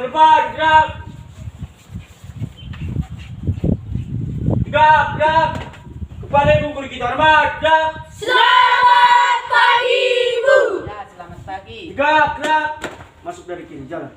depan, gerak. Gerak. Kepada ibu guru kita hormat, gerak. Selamat pagi, Ibu. Ya, selamat pagi. Gerak. Masuk dari kiri, jalan.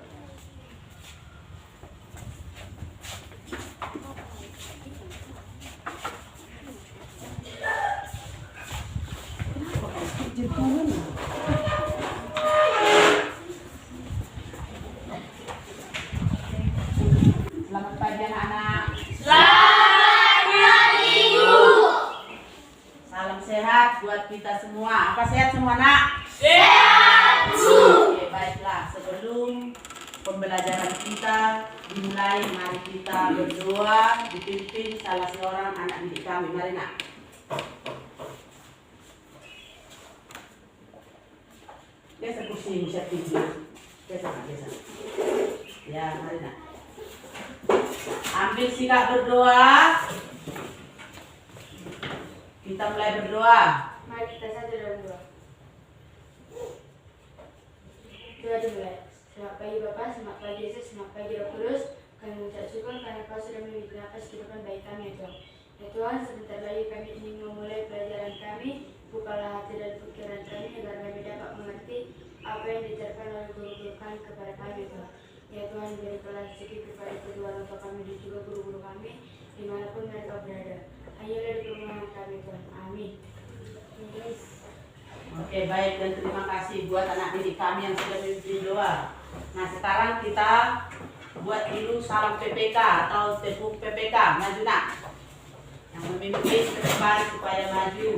Selamat pagi anak-anak. Selamat pagi, Ibu. Salam sehat buat kita semua. Apa sehat semua, Nak? Sehat, Bu. Oke, baiklah. Sebelum pembelajaran kita dimulai, mari kita berdoa dipimpin salah seorang anak didik kami. Mari, Nak. Biasa pusing, bisa tinggi. Biasa. Ya, mari, Nak. Ambil sikap berdoa. Kita mulai berdoa. Mari kita satu dalam dua. Doa dimulai. Selamat pagi Bapak, selamat pagi Yesus, selamat pagi Roh Kudus. Kami mengucap syukur karena Kau sudah memberi nafas kehidupan bagi kami ya Tuhan. Ya Tuhan, sebentar lagi kami ingin memulai pelajaran kami. Bukalah hati dan pikiran kami agar kami dapat mengerti apa yang diajarkan oleh guru-guru kami kepada kami ya Tuhan. Ya Tuhan, berikanlah rezeki kepada kedua orang tua kami dan juga guru-guru kami dimanapun mereka berada. Ayolah di permohonan kami Tuhan. Amin. Yes. Oke, baik, dan terima kasih buat anak didik kami yang sudah memimpin doa. Nah, sekarang kita buat dulu salam PPK atau tepuk PPK. Maju, Nak. Yang memimpin ke depan supaya maju.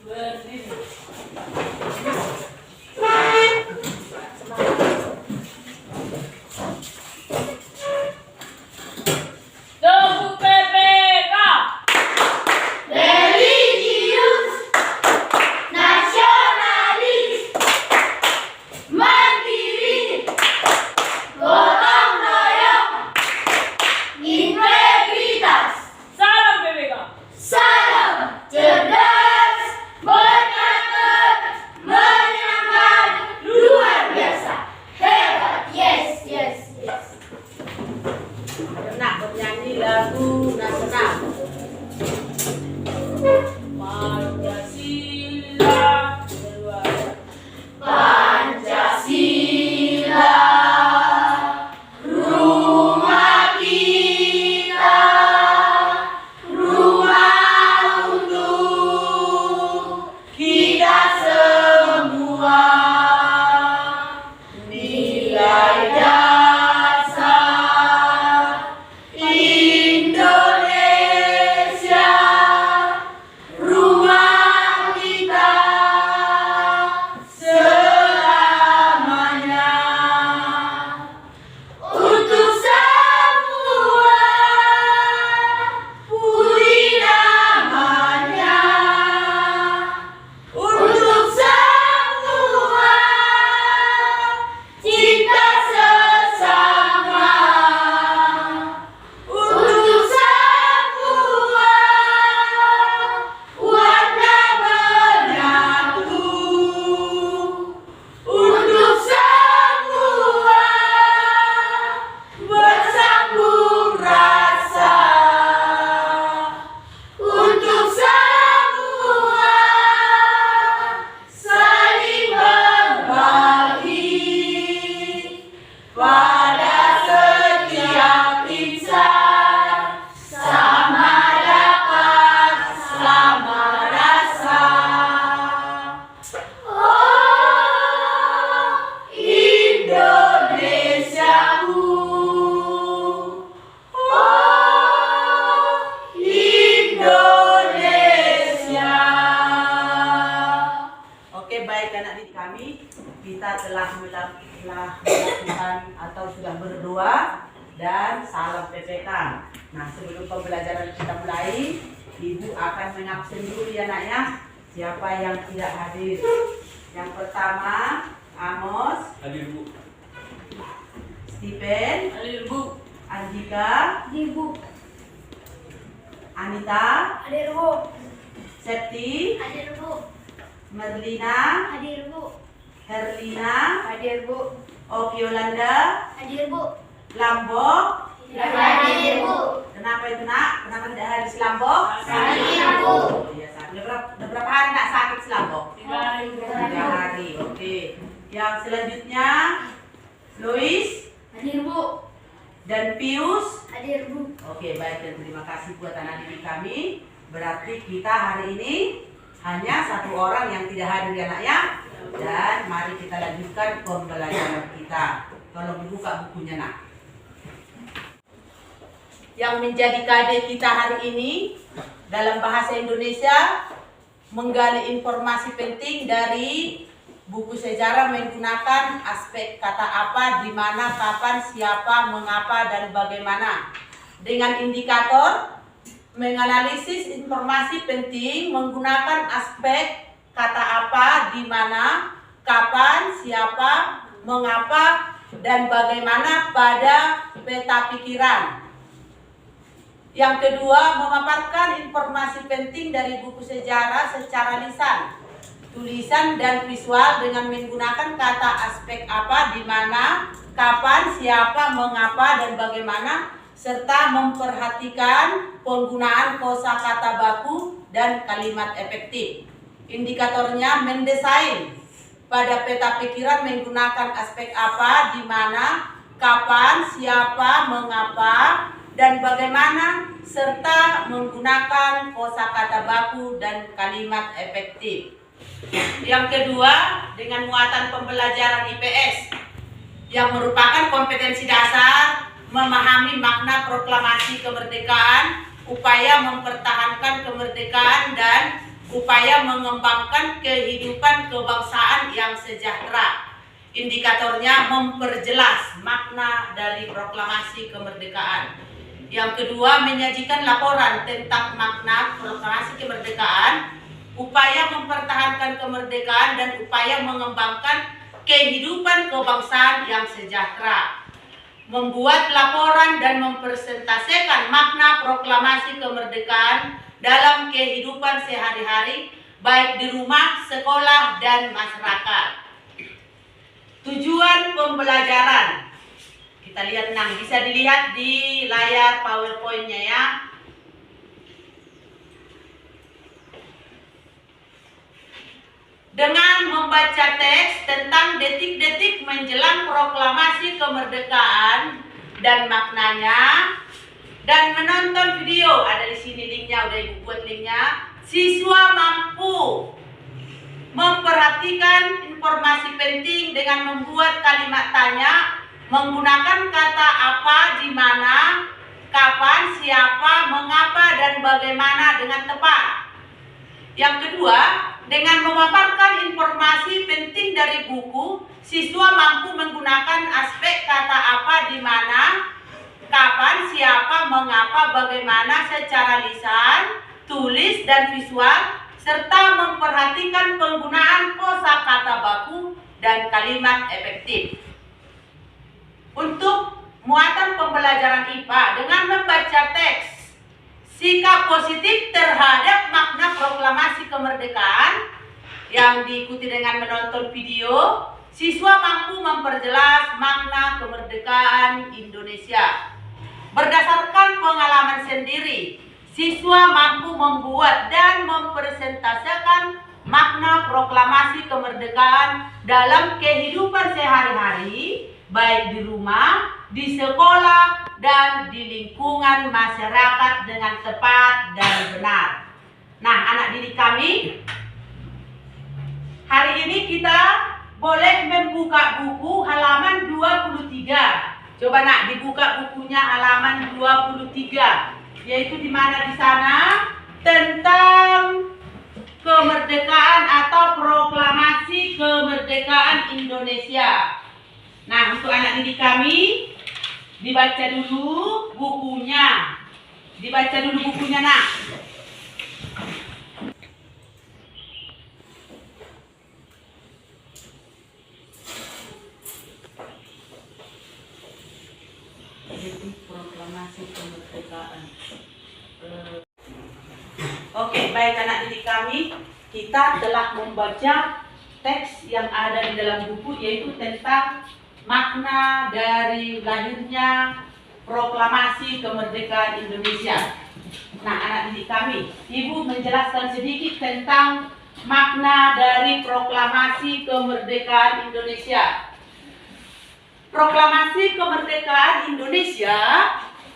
Berdiri. Tepuk PPK. Religius, nasionalis, mandiri, gotong royong, integritas. Salam PPK. Salam cerdas, berkata, menyenangkan, luar biasa, hebat. Yes. Nak bernyanyi lagu nasional. Pancasila, Pancasila, rumah kita, rumah untuk kita semua. Nilai dasar Indonesia, rumah kita selamanya. Untuk semua puji namanya. Untuk semua cinta sesama. Untuk semua warna menyatu. Untuk semua bersambung rasa. Untuk semua saling berbagi. Pada setiap insan sama dapat sama rasa. Oh, Indonesiaku. Oh, Indonesia. Oke, baik anak didik kami, kita telah melakukan atau sudah berdoa dan salam PPK. Nah, sebelum pembelajaran kita mulai, Ibu akan mengabsen dulu ya, Nak, ya. Siapa yang tidak hadir? Yang pertama, Amos, Hadir, Bu. Stephen, Hadir, Bu. Anjika, Ibu, Anita, hadir Bu, Septi, hadir Bu, Merlina, Hadir Bu. Herlina, Hadir Bu. Opiolanda, Hadir Bu. Lambok. Hadir Bu. Kenapa itu nak? Kenapa tidak hadir si Lambok? Hadir Bu. Oh, iya, sakit. Udah berapa hari nak sakit si Lambok? 3 hari. 3 hari, oke. Yang selanjutnya, Lois Hadir Bu. dan Pius. Hadir Bu. Oke, baik, dan terima kasih buat anak didik kami. Berarti kita hari ini hanya satu orang yang tidak hadir ya nak ya. Dan mari kita lanjutkan pembelajaran kita. Tolong dibuka bukunya nak. Yang menjadi KD kita hari ini dalam bahasa Indonesia menggali informasi penting dari buku sejarah menggunakan aspek kata apa, di mana, kapan, siapa, mengapa, dan bagaimana. Dengan indikator menganalisis informasi penting menggunakan aspek kata apa, di mana, kapan, siapa, mengapa, dan bagaimana pada peta pikiran. Yang kedua, memaparkan informasi penting dari buku sejarah secara lisan, tulisan, dan visual dengan menggunakan kata aspek apa, di mana, kapan, siapa, mengapa, dan bagaimana, serta memperhatikan penggunaan kosakata baku dan kalimat efektif. Indikatornya mendesain pada peta pikiran menggunakan aspek apa, di mana, kapan, siapa, mengapa, dan bagaimana, serta menggunakan kosakata baku dan kalimat efektif. Yang kedua, dengan muatan pembelajaran IPS yang merupakan kompetensi dasar memahami makna proklamasi kemerdekaan, upaya mempertahankan kemerdekaan, dan upaya mengembangkan kehidupan kebangsaan yang sejahtera. Indikatornya memperjelas makna dari proklamasi kemerdekaan. Yang kedua, menyajikan laporan tentang makna proklamasi kemerdekaan, upaya mempertahankan kemerdekaan, dan upaya mengembangkan kehidupan kebangsaan yang sejahtera. Membuat laporan dan mempresentasikan makna proklamasi kemerdekaan dalam kehidupan sehari-hari, baik di rumah, sekolah, dan masyarakat. Tujuan pembelajaran. Kita lihat, bisa dilihat di layar PowerPoint-nya ya. Dengan membaca teks tentang detik-detik menjelang proklamasi kemerdekaan dan maknanya, dan menonton video, ada di sini linknya, udah ibu buat linknya. Siswa mampu memperhatikan informasi penting dengan membuat kalimat tanya menggunakan kata apa, di mana, kapan, siapa, mengapa, dan bagaimana dengan tepat. Yang kedua, dengan memaparkan informasi penting dari buku, siswa mampu menggunakan aspek kata apa, di mana, kapan, siapa, mengapa, bagaimana secara lisan, tulis, dan visual, serta memperhatikan penggunaan kosakata baku dan kalimat efektif. Untuk muatan pembelajaran IPA, dengan membaca teks, sikap positif terhadap makna proklamasi kemerdekaan yang diikuti dengan menonton video, siswa mampu memperjelas makna kemerdekaan Indonesia. Berdasarkan pengalaman sendiri, siswa mampu membuat dan mempresentasikan makna proklamasi kemerdekaan dalam kehidupan sehari-hari, baik di rumah, di sekolah, dan di lingkungan masyarakat dengan tepat dan benar. Nah, anak didik kami, hari ini kita boleh membuka buku halaman 23. Coba nak dibuka bukunya halaman 23, yaitu di mana di sana tentang kemerdekaan atau proklamasi kemerdekaan Indonesia. Nah, untuk anak didik kami, dibaca dulu bukunya. Dibaca dulu bukunya, nak. Jadi proklamasi kemerdekaan. Oke, baik anak didik kami. kita telah membaca teks yang ada di dalam buku, yaitu tentang makna dari lahirnya proklamasi kemerdekaan Indonesia. Nah, anak didik kami, Ibu menjelaskan sedikit tentang makna dari proklamasi kemerdekaan Indonesia. Proklamasi kemerdekaan Indonesia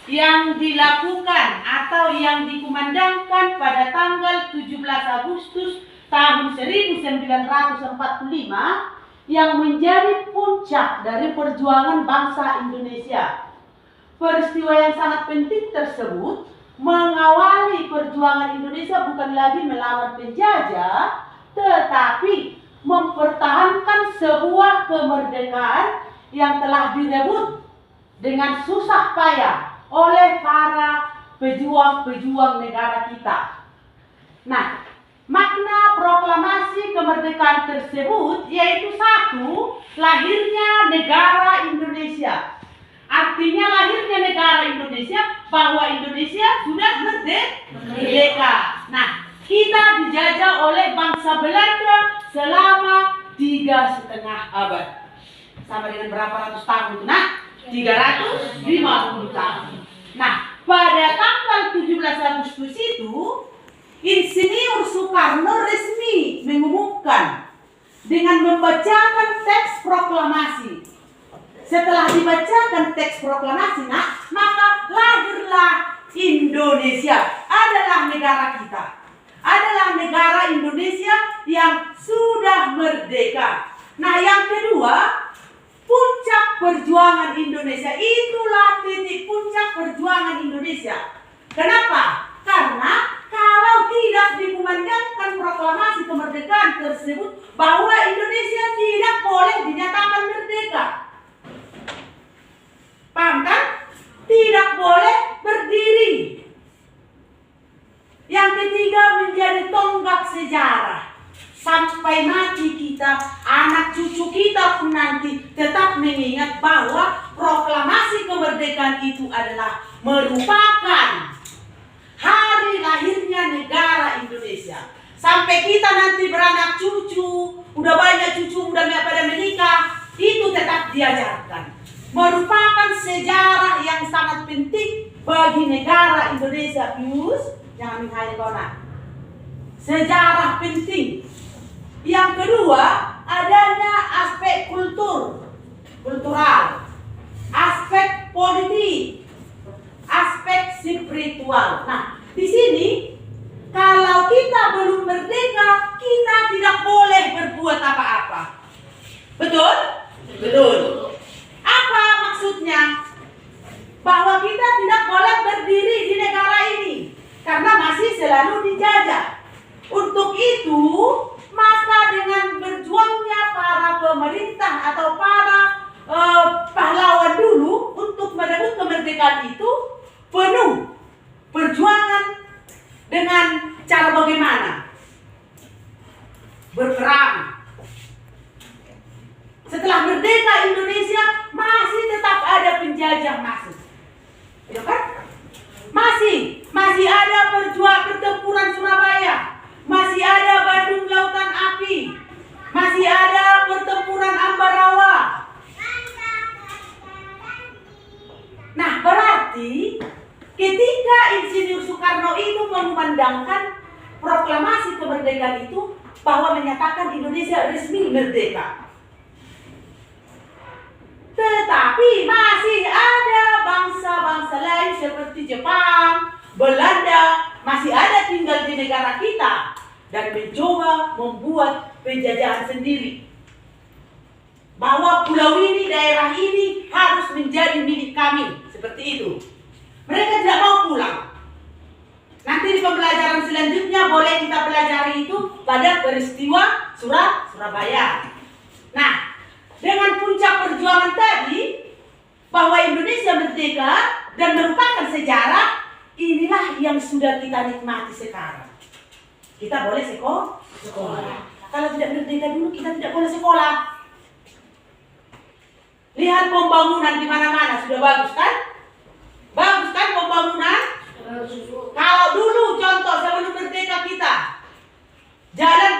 yang dilakukan atau yang dikumandangkan pada tanggal 17 Agustus tahun 1945 yang menjadi puncak dari perjuangan bangsa Indonesia. Peristiwa yang sangat penting tersebut mengawali perjuangan Indonesia bukan lagi melawan penjajah, tetapi mempertahankan sebuah kemerdekaan yang telah direbut dengan susah payah oleh para pejuang-pejuang negara kita. Nah, makna proklamasi kemerdekaan tersebut yaitu satu, lahirnya negara Indonesia. Artinya lahirnya negara Indonesia bahwa Indonesia sudah merdeka. Nah, kita dijajah oleh bangsa Belanda selama 3,5 abad. Sama dengan berapa ratus tahun itu, nak? 350 tahun. Nah, pada tanggal 17 Agustus itu, Insinyur Soekarno resmi mengumumkan dengan membacakan teks proklamasi. Setelah dibacakan teks proklamasi, nah, maka lahirlah Indonesia. Adalah negara kita. Adalah negara Indonesia yang sudah merdeka. Nah, yang kedua, puncak perjuangan Indonesia. Itulah titik puncak perjuangan Indonesia. Kenapa? Karena kalau tidak dikumandangkan proklamasi kemerdekaan tersebut bahwa Indonesia tidak boleh dinyatakan merdeka. Paham kan? Tidak boleh berdiri. Yang ketiga, menjadi tonggak sejarah. Sampai mati kita, anak cucu kita pun nanti tetap mengingat bahwa proklamasi kemerdekaan itu adalah merupakan hari lahirnya negara Indonesia. Sampai kita nanti beranak cucu, udah banyak cucu, udah pada menikah, itu tetap diajarkan. Merupakan sejarah yang sangat penting bagi negara Indonesia. Pius, jangan menghayal kau nak. Sejarah penting. Yang kedua, adanya aspek kultural, aspek politik, aspek spiritual. Nah, di sini kalau kita belum merdeka, kita tidak boleh berbuat apa-apa. Betul? Betul. Apa maksudnya? Bahwa kita tidak boleh berdiri di negara ini karena masih selalu dijajah. Untuk itu, maka dengan berjuangnya para pemerintah atau para pahlawan dulu untuk merebut kemerdekaan itu penuh perjuangan dengan cara bagaimana? Berperang. Setelah merdeka Indonesia masih tetap ada penjajah masuk. Ya kan? Masih ada pertempuran Surabaya. Masih ada Bandung Lautan Api. Masih ada pertempuran Ambarawa. Nah, berarti ketika Insinyur Soekarno itu mengumandangkan proklamasi kemerdekaan itu bahwa menyatakan Indonesia resmi merdeka. Tetapi masih ada bangsa-bangsa lain seperti Jepang, Belanda, masih ada tinggal di negara kita dan mencoba membuat penjajahan sendiri. Bahwa pulau ini, daerah ini harus menjadi milik kami, seperti itu. Mereka tidak mau pulang. Nanti di pembelajaran selanjutnya boleh kita pelajari itu pada peristiwa Surabaya. Nah, dengan puncak perjuangan tadi bahwa Indonesia merdeka dan merupakan sejarah, inilah yang sudah kita nikmati sekarang. Kita boleh sekolah. Kalau tidak merdeka dulu kita tidak boleh sekolah. Lihat pembangunan di mana-mana sudah bagus kan? Bagus kan pembangunan? Kalau dulu contoh sebelum merdeka kita, jalan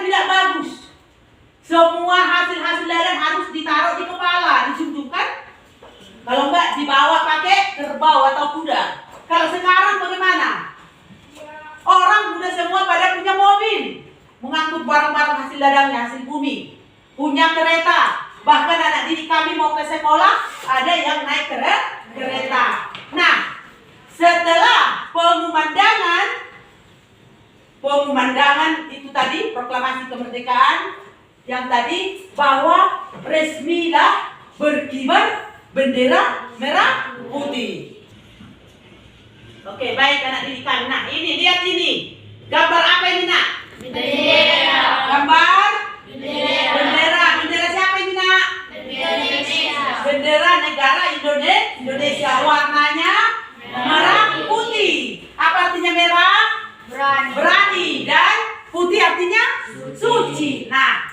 hasil ladangnya, hasil bumi. Punya kereta. Bahkan anak didik kami mau ke sekolah, ada yang naik kereta. Nah, setelah pemandangan itu tadi, proklamasi kemerdekaan, yang tadi bahwa resmilah berkibar bendera merah putih. Oke, baik anak didik kami. Nah, ini lihat ini. Gambar apa ini, Nak? Bendera. Gambar Bendera. bendera. Bendera siapa ini, Nak? Indonesia. Bendera negara Indonesia. Warnanya merah putih. Apa artinya merah? Berani. Berani. Dan putih artinya suci. Nah,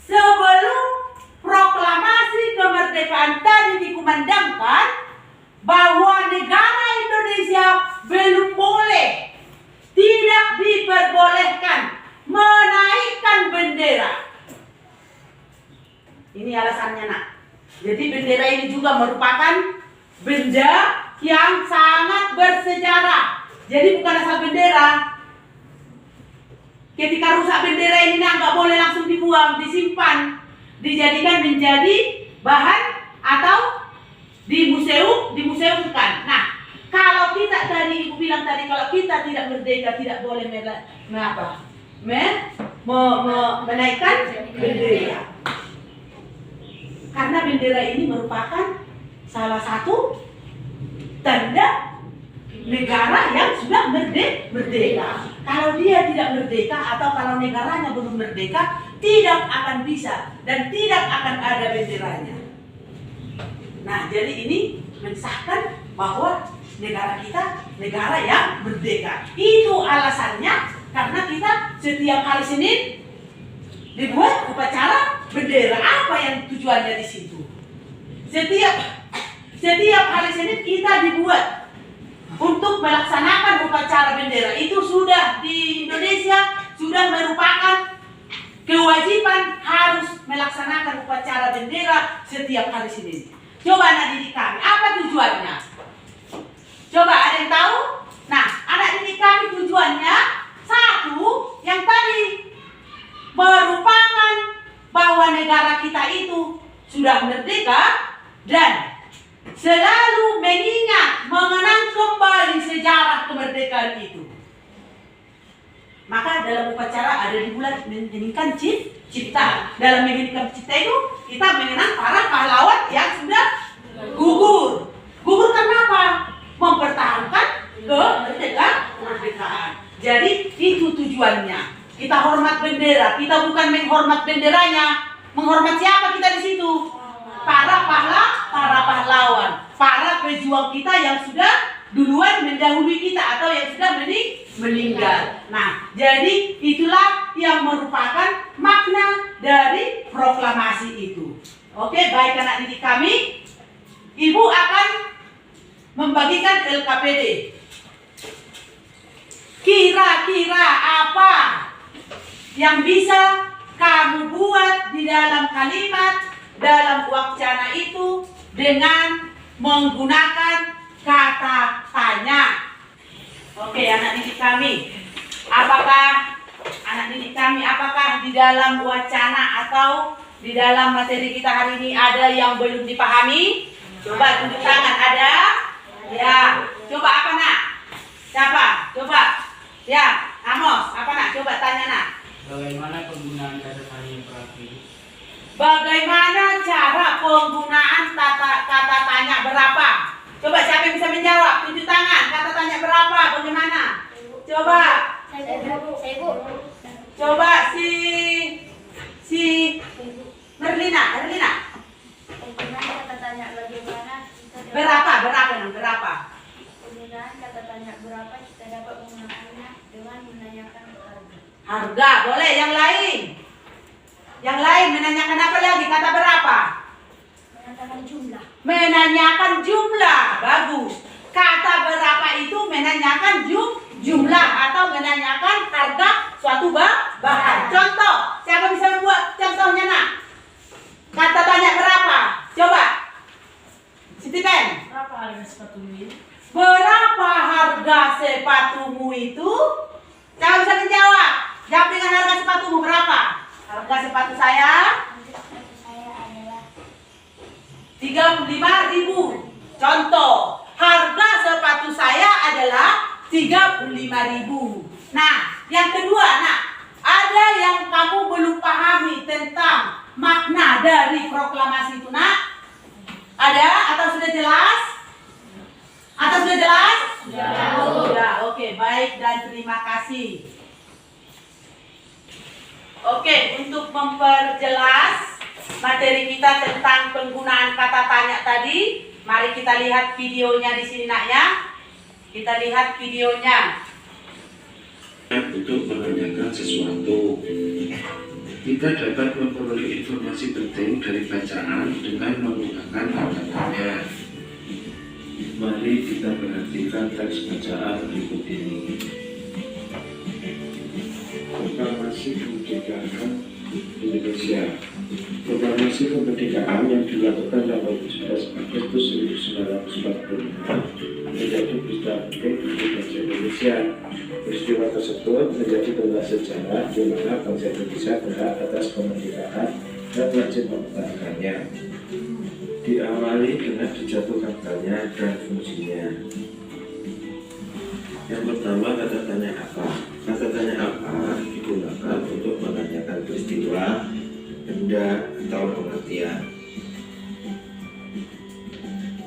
sebelum proklamasi kemerdekaan tadi dikumandangkan bahwa negara Indonesia belum boleh, tidak diperbolehkan menaikkan bendera. Ini alasannya, Nak. Jadi bendera ini juga merupakan benda yang sangat bersejarah. Jadi bukan asal bendera. Ketika rusak bendera ini, Nak, nggak boleh langsung dibuang, disimpan, dijadikan menjadi bahan atau dimuseumkan. Nah, kalau kita tadi Ibu bilang tadi, kalau kita tidak merdeka tidak boleh menaikkan bendera. Karena bendera ini merupakan salah satu tanda negara yang sudah merdeka. Kalau dia tidak merdeka atau kalau negaranya belum merdeka, tidak akan bisa dan tidak akan ada benderanya. Nah, jadi ini mensahkan bahwa negara kita negara yang merdeka. Itu alasannya karena kita setiap hari Senin dibuat upacara bendera. Apa yang tujuannya di situ? Setiap hari Senin kita dibuat untuk melaksanakan upacara bendera. Itu sudah di Indonesia sudah merupakan kewajiban harus melaksanakan upacara bendera setiap hari Senin. Coba anak didik kami, apa tujuannya? Coba ada yang tahu? Nah, anak didik kami tujuannya satu, yang tadi merupakan bahwa negara kita itu sudah merdeka dan selalu mengenang kembali sejarah kemerdekaan itu. Maka dalam upacara ada di bulan mengeningkan cipta. Dalam mengeningkan cipta itu kita mengenang para pahlawan yang sudah gugur. Gugur karena apa? Mempertahankan kemerdekaan. Jadi itu tujuannya. Kita hormat bendera. Kita bukan menghormat benderanya. Menghormat siapa kita di situ? Para pahlawan, para pejuang kita yang sudah duluan mendahului kita atau yang sudah meninggal. Nah, jadi itulah yang merupakan makna dari proklamasi itu. Oke, baik anak didik kami, Ibu akan membagikan LKPD. Kira-kira apa yang bisa kamu buat di dalam kalimat dalam wacana itu dengan menggunakan kata tanya. Oke, anak didik kami, apakah di dalam wacana atau di dalam materi kita hari ini ada yang belum dipahami? Coba tunjuk tangan, ada? Ya, coba apa, Nak? Siapa? Coba. Ya, Amos, apa, Nak? Coba tanya, Nak. Bagaimana penggunaan kata tanya yang terakhir? Bagaimana cara penggunaan kata tanya berapa? Coba siapa yang bisa menjawab? Tunjuk tangan. Kata tanya berapa? Bagaimana? Coba. Saya Bu. Coba si Merlina. Penggunaan kata tanya bagaimana kita Berapa? Penggunaan kata tanya berapa kita dapat menggunakannya dengan menanyakan harga. Harga, boleh. Yang lain menanyakan apa lagi? Kata berapa? Menanyakan jumlah. Bagus. Kata berapa itu menanyakan jumlah atau menanyakan harga suatu bahan. Contoh, siapa bisa membuat contohnya, Nak? Kata tanya berapa? Coba. Siti Ben. Berapa harga sepatumu ini? Berapa harga sepatumu itu? Siapa bisa menjawab? Jawab dengan harga sepatumu berapa? sepatu saya? Sepatu saya adalah 35.000. Contoh, harga sepatu saya adalah 35.000. Nah, yang kedua, ada yang kamu belum pahami tentang makna dari proklamasi itu, nak? Ada atau sudah jelas? Atau sudah jelas? Ya, oke, baik dan terima kasih. Oke, untuk memperjelas materi kita tentang penggunaan kata tanya tadi, mari kita lihat videonya di sini, nak ya. Kita lihat videonya. Untuk menanyakan sesuatu, kita dapat memperoleh informasi penting dari bacaan dengan menggunakan kata tanya. Mari kita perhatikan teks bacaan berikut ini. Proklamasi Kemerdekaan Indonesia. Proklamasi kemerdekaan yang dilakukan tanggal 17 Agustus 1945 menjadi peristiwa penting bagi bangsa Indonesia. Peristiwa tersebut menjadi tonggak sejarah di mana bangsa Indonesia berhak atas kemerdekaan dan wajib mempertahankannya. Diawali dengan dijatuhkan tanya dan fungsinya. Yang pertama, kata tanya apa? Kata tanya apa digunakan untuk menanyakan peristiwa, benda, atau pengertian.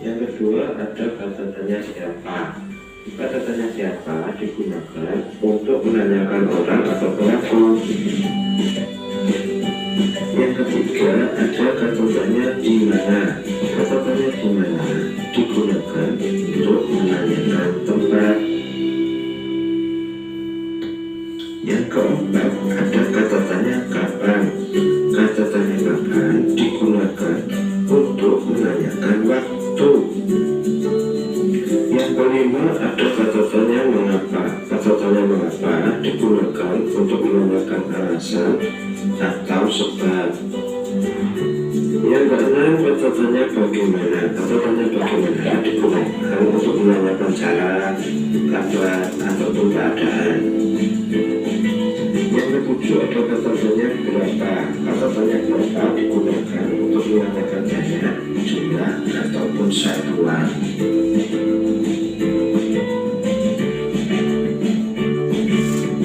Yang kedua, ada kata tanya siapa. Kata tanya siapa digunakan untuk menanyakan orang atau pelaku. Yang ketiga, ada kata tanya di mana. Kata tanya di mana digunakan untuk menanyakan tempat. Yang keempat, ada kata tanya kapan. Kata tanya kapan digunakan untuk menanyakan waktu. Yang kelima, ada kata tanya mengapa. Kata tanya mengapa digunakan untuk menanyakan alasan atau sebab. Yang keenam, kata tanya bagaimana. Kata tanya bagaimana digunakan untuk menanyakan cara, kabar, ataupun keadaan. Yang ketujuh, ada kata tanya berapa. Kata tanya berapa digunakan untuk menanyakan banyak, jumlah, ataupun satuan.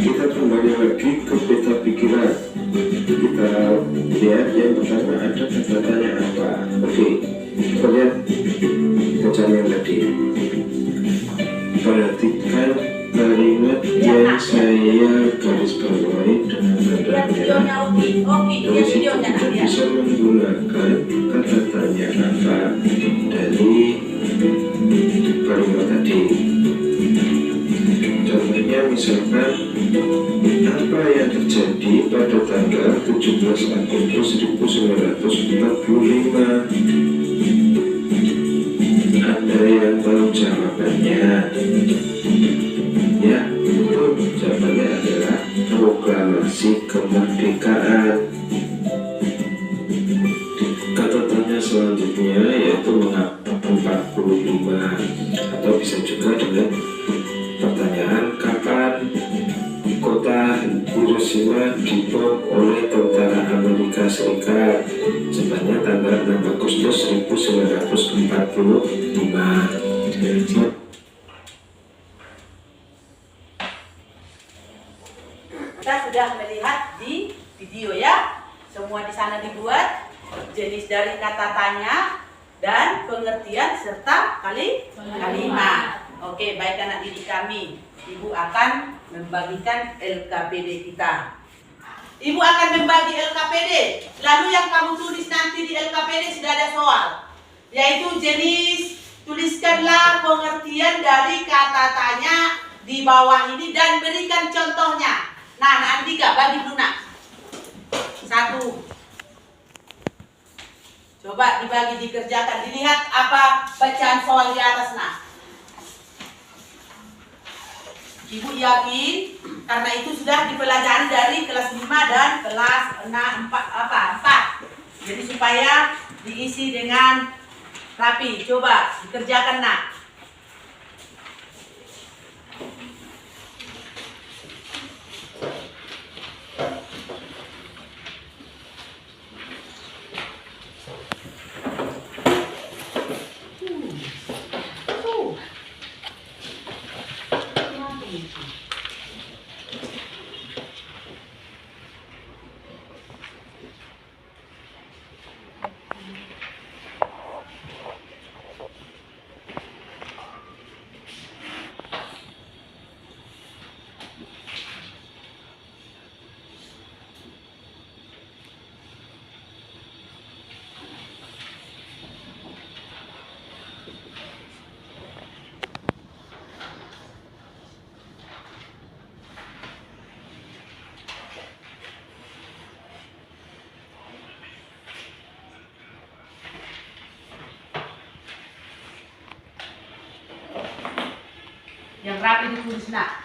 Kita kembali lagi ke peta pikiran. Kita lihat yang pertama, ada kata tanya apa. Oke, kita lihat bacaan yang tadi. Perhatikan kalimat yang saya garis bawahi dengan tanda merah. Dari situ kita bisa menggunakan kata tanya apa dari kalimat tadi. Contohnya misalkan, apa yang terjadi pada tanggal 17 Agustus 1945? Ada yang tahu jawabannya? Ya, itu jawabannya adalah proklamasi kemerdekaan. Kata tanya selanjutnya yaitu mengapa 45, atau bisa juga dengan pertanyaan kapan kota Hiroshima dibom oleh tentara Amerika Serikat sebanyak tanggal 6 Agustus 1945. Kita sudah melihat di video ya, semua di sana dibuat jenis dari kata tanya dan pengertian serta kalimat. Oke, baik anak didik kami, Ibu akan membagikan LKPD kita. Ibu akan membagi LKPD. Lalu yang kamu tulis nanti di LKPD sudah ada soal, yaitu jenis, tuliskanlah pengertian dari kata tanya di bawah ini dan berikan contohnya. Nah, nanti Andika bagi dulu nak. Satu. Coba dibagi, dikerjakan, dilihat apa bacaan soal di atas nak. Ibu yakin karena itu sudah dipelajari dari kelas 5 dan kelas 4. Jadi supaya diisi dengan rapi. Coba dikerjakan nak. Yang rapi ditulis nak.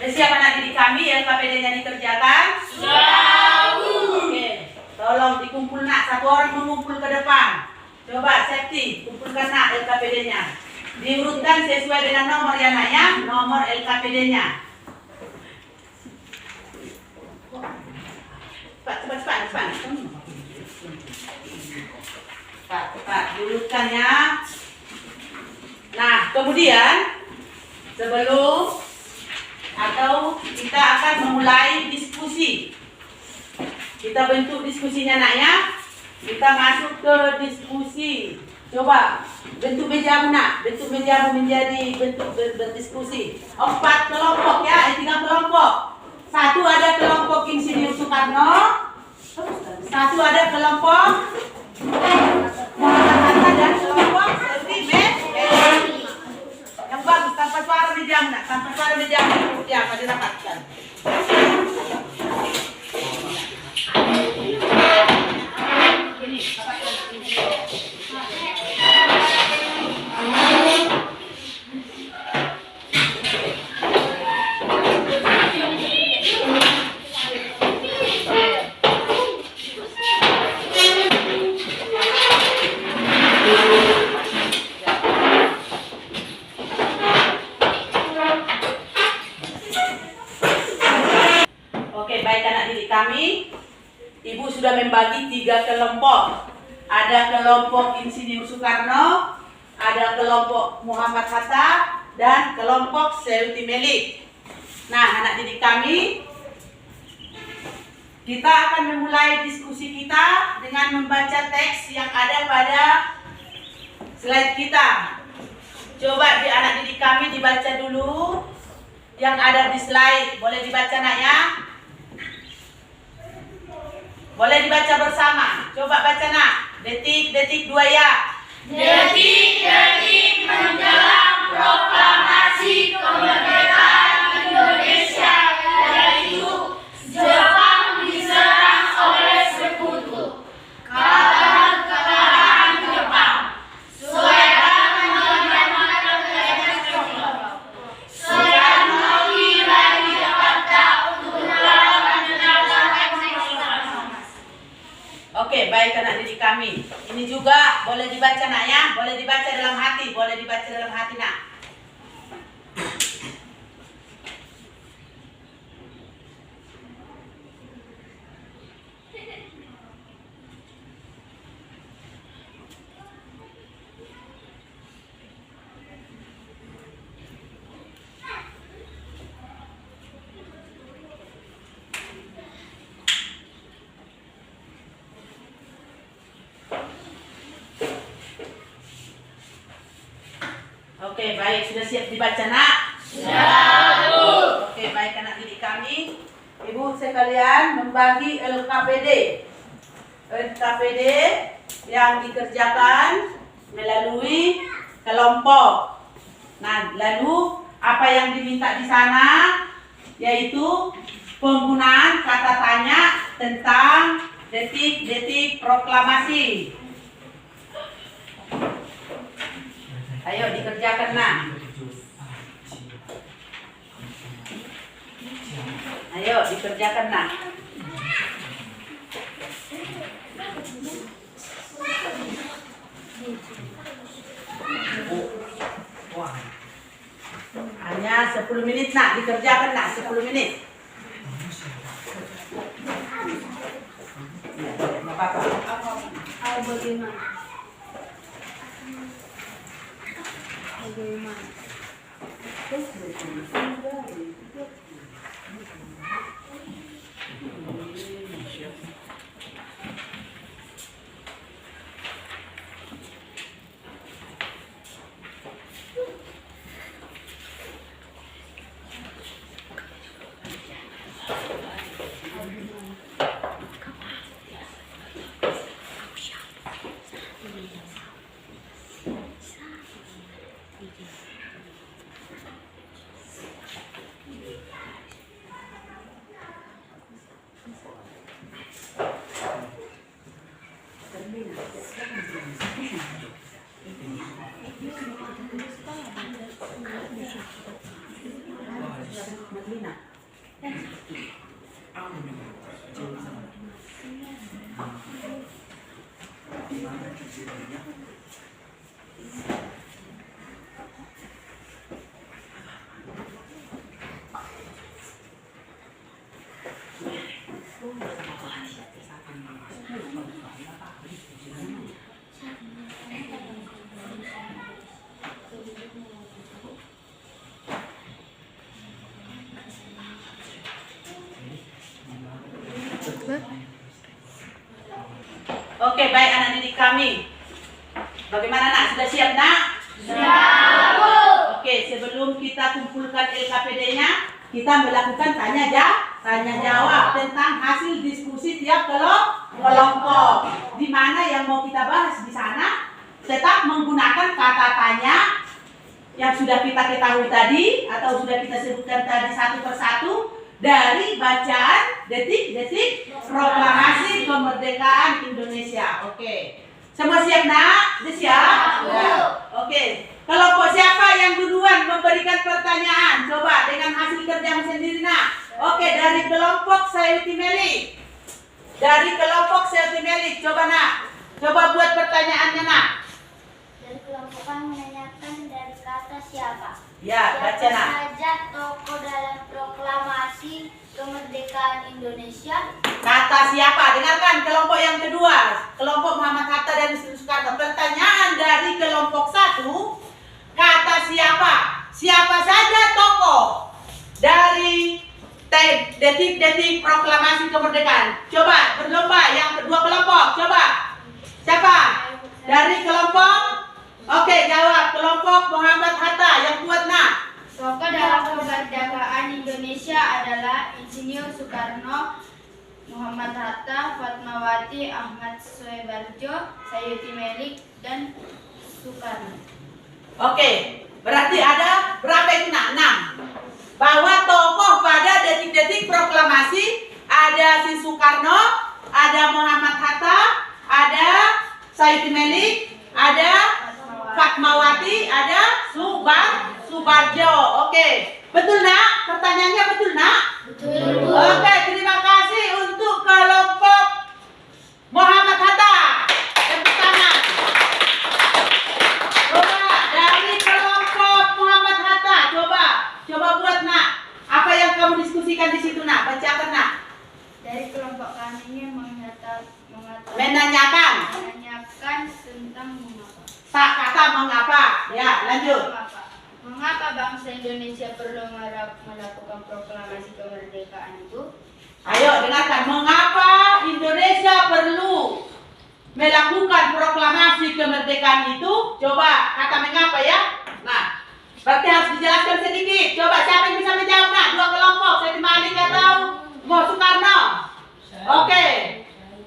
Siapa anak didik kami LKPD-nya dikerjakan? Oke, tolong dikumpul nak. Satu orang mengumpul ke depan. Coba safety, kumpulkan nak LKPD-nya. Diurutkan sesuai dengan nomor ya nak ya, nomor LKPD-nya. Cepat, diurutkan ya. Nah, kemudian sebelum atau kita akan memulai diskusi. Kita bentuk diskusinya nak ya. Kita masuk ke diskusi. Coba bentuk mejamu nak. Bentuk mejamu menjadi bentuk berdiskusi. 4 kelompok ya, 3 kelompok. Satu ada kelompok Insinyur Soekarno. Satu ada kelompok Muhammad Hatta dan kelompok yang bagus tanpa suara mejamu nak. Tanpa suara mejamu ya, pada dapatkan. Oke, baik anak didik kami, Ibu sudah membagi 3 kelompok. Ada kelompok Insinyur Soekarno, ada kelompok Muhammad Hatta, dan kelompok Seuti Melik. Nah, anak didik kami, kita akan memulai diskusi kita dengan membaca teks yang ada pada slide kita. Coba di anak didik kami dibaca dulu yang ada di slide. Boleh dibaca nak ya? Boleh dibaca bersama. Coba baca nak. Detik-detik 2 ya. Detik-detik menjelang proklamasi kemerdekaan Indonesia, yaitu Jepang diserang oleh sekutu. Kawan-kawan Jepang, Soekarno tiba di Jakarta untuk melawan jenazah. Oke, baik anak didik kami. Ini juga boleh dibaca nak ya. Boleh dibaca dalam hati. Boleh dibaca dalam hati nak. Oke, baik. Sudah siap dibaca nak? Siap. Oke, baik anak didik kami. Ibu sekalian membagi LKPD. LKPD yang dikerjakan melalui kelompok. Nah, lalu apa yang diminta di sana yaitu penggunaan kata tanya tentang detik-detik proklamasi. Ayo dikerjakan nak. Ayo dikerjakan nak. Hanya 10 menit nak dikerjakan nak, 10 menit. Enggak apa-apa. Bagaimana? sakit telinga. Oke, baik anak didik kami. Bagaimana nak? Sudah siap nak? Siap. Oke, sebelum kita kumpulkan LKPD-nya, kita melakukan tanya jawab tentang hasil diskusi tiap kelompok. Di mana yang mau kita bahas di sana tetap menggunakan kata tanya yang sudah kita ketahui tadi atau sudah kita sebutkan tadi satu persatu dari bacaan detik-detik proklamasi kemerdekaan Indonesia. Oke. Semua siap nak? Sudah siap? Oke. Kelompok siapa yang duluan memberikan pertanyaan? Coba dengan hasil kerjamu sendiri nak. Oke, dari kelompok Sayuti Melik. Dari kelompok Sayuti Melik, coba nak. Coba buat pertanyaannya nak. Dari kelompok kami menanyakan dari kata siapa? Ya, baca nak. Saja tokoh dalam proklamasi kemerdekaan Indonesia. Kata siapa? Dengarkan kelompok yang kedua. Kelompok Muhammad Hatta dan Soekarno. Pertanyaan dari kelompok 1. Kata siapa? Siapa saja tokoh dari detik-detik proklamasi kemerdekaan? Coba berlomba yang kedua kelompok. Coba. Siapa? Dari kelompok? Oke, jawab. Kelompok Muhammad Hatta yang kuat nak. Tokoh dalam kemerdekaan Indonesia adalah Insinyur Soekarno, Muhammad Hatta, Fatmawati, Ahmad Suebarjo, Sayuti Melik, dan Soekarno. Oke, berarti ada berapa itu nak? 6. Bahwa tokoh pada detik-detik proklamasi ada si Soekarno, ada Muhammad Hatta, ada Sayuti Melik, ada Fatmawati, ada Subarjo. Oke, betul nak? Pertanyaannya betul nak? Betul. Oke, terima kasih untuk kelompok Muhammad Hatta. Tepuk tangan. Coba dari kelompok Muhammad Hatta, coba buat nak. Apa yang kamu diskusikan di situ nak? Bacakan nak. Dari kelompok kami ini Menanyakan. menanyakan tentang mengapa. Tak kata mengapa. Ya, lanjut. Mengapa bangsa Indonesia perlu melakukan proklamasi kemerdekaan itu? Ayo dengarkan. Mengapa Indonesia perlu melakukan proklamasi kemerdekaan itu? Coba kata mengapa ya. Nah, berarti harus dijelaskan sedikit. Coba siapa yang bisa menjawab nak? 2 kelompok. Sayuti Melik atau Soekarno? Oke.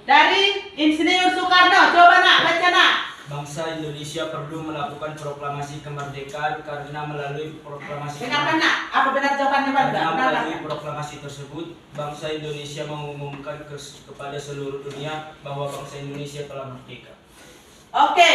Dari Insinyur Soekarno. Coba nak, baca nak. Bangsa Indonesia perlu melakukan proklamasi kemerdekaan karena melalui proklamasi Dengarkan nak. Apa benar jawabannya Pak? karena Benar melalui nak? proklamasi tersebut, bangsa Indonesia mengumumkan kepada seluruh dunia bahwa bangsa Indonesia telah merdeka. Oke,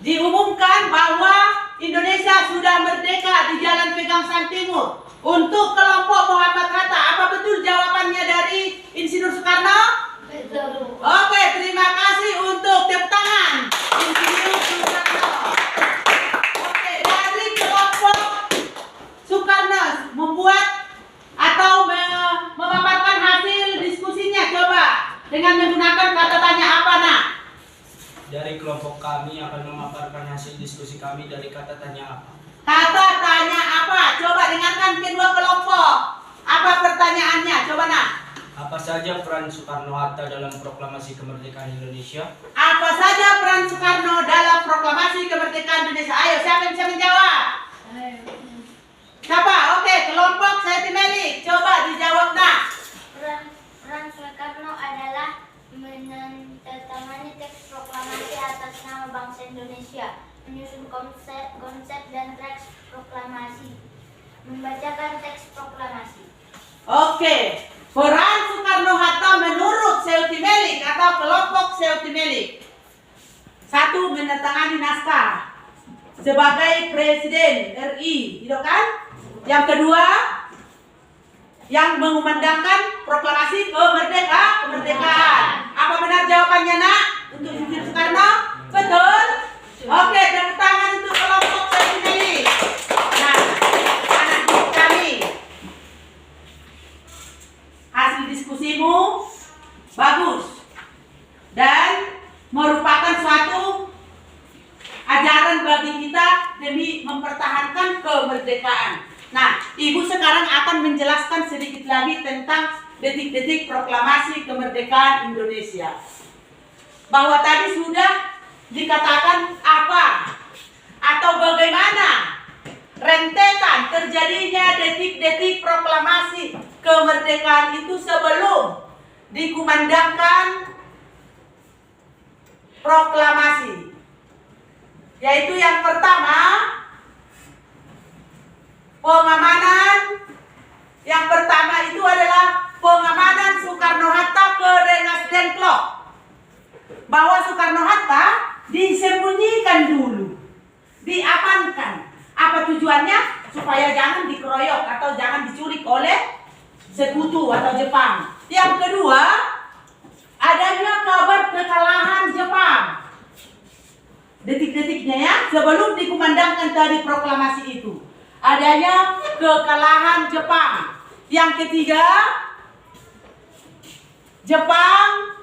diumumkan bahwa Indonesia sudah merdeka di Jalan Pegangsaan Timur. Untuk kelompok Muhammad Hatta, apa betul jawabannya dari Insinyur Soekarno? Betul. Oke, terima kasih untuk tepuk tangan Insinyur Soekarno. Oke, dari kelompok Soekarno membuat atau memaparkan hasil diskusinya. Coba dengan menggunakan kata tanya apa nak? Dari kelompok kami akan memaparkan hasil diskusi kami dari kata tanya apa. Kata tanya apa? Coba dengarkan kedua kelompok. Apa pertanyaannya? Coba nak. Apa saja peran Soekarno-Hatta dalam proklamasi kemerdekaan Indonesia? Apa saja peran Soekarno dalam proklamasi kemerdekaan Indonesia? Ayo, siapa yang bisa menjawab? Siapa? Oke, kelompok Sayuti Melik. Coba dijawab nak. Peran Soekarno adalah menandatangani teks proklamasi atas nama bangsa Indonesia, menyusun konsep dan teks proklamasi, membacakan teks proklamasi. Oke, peran Soekarno-Hatta menurut Sayuti Melik atau kelompok Sayuti Melik. 1. Menandatangani naskah sebagai Presiden RI, gitu kan? Yang kedua, yang mengumandangkan proklamasi kemerdekaan. Apa benar jawabannya, Nak? Untuk Insinyur Soekarno? Betul? Oke, tepuk tangan untuk kelompok Sentineli. Nah, anak didik kami, hasil diskusimu bagus dan merupakan suatu ajaran bagi kita demi mempertahankan kemerdekaan. Nah, Ibu sekarang akan menjelaskan sedikit lagi tentang detik-detik proklamasi kemerdekaan Indonesia. Bahwa tadi sudah dikatakan apa atau bagaimana rentetan terjadinya detik-detik proklamasi kemerdekaan itu sebelum dikumandangkan proklamasi. Yaitu yang pertama, pengamanan. Yang pertama itu adalah pengamanan Soekarno-Hatta ke Rengas Dengklok. Bahwa Soekarno-Hatta disembunyikan dulu, diamankan. Apa tujuannya? Supaya jangan dikeroyok atau jangan diculik oleh sekutu atau Jepang. Yang kedua, adanya kabar kekalahan Jepang. Detik-detiknya ya, sebelum dikumandangkan tadi proklamasi itu, adanya kekalahan Jepang. Yang ketiga, Jepang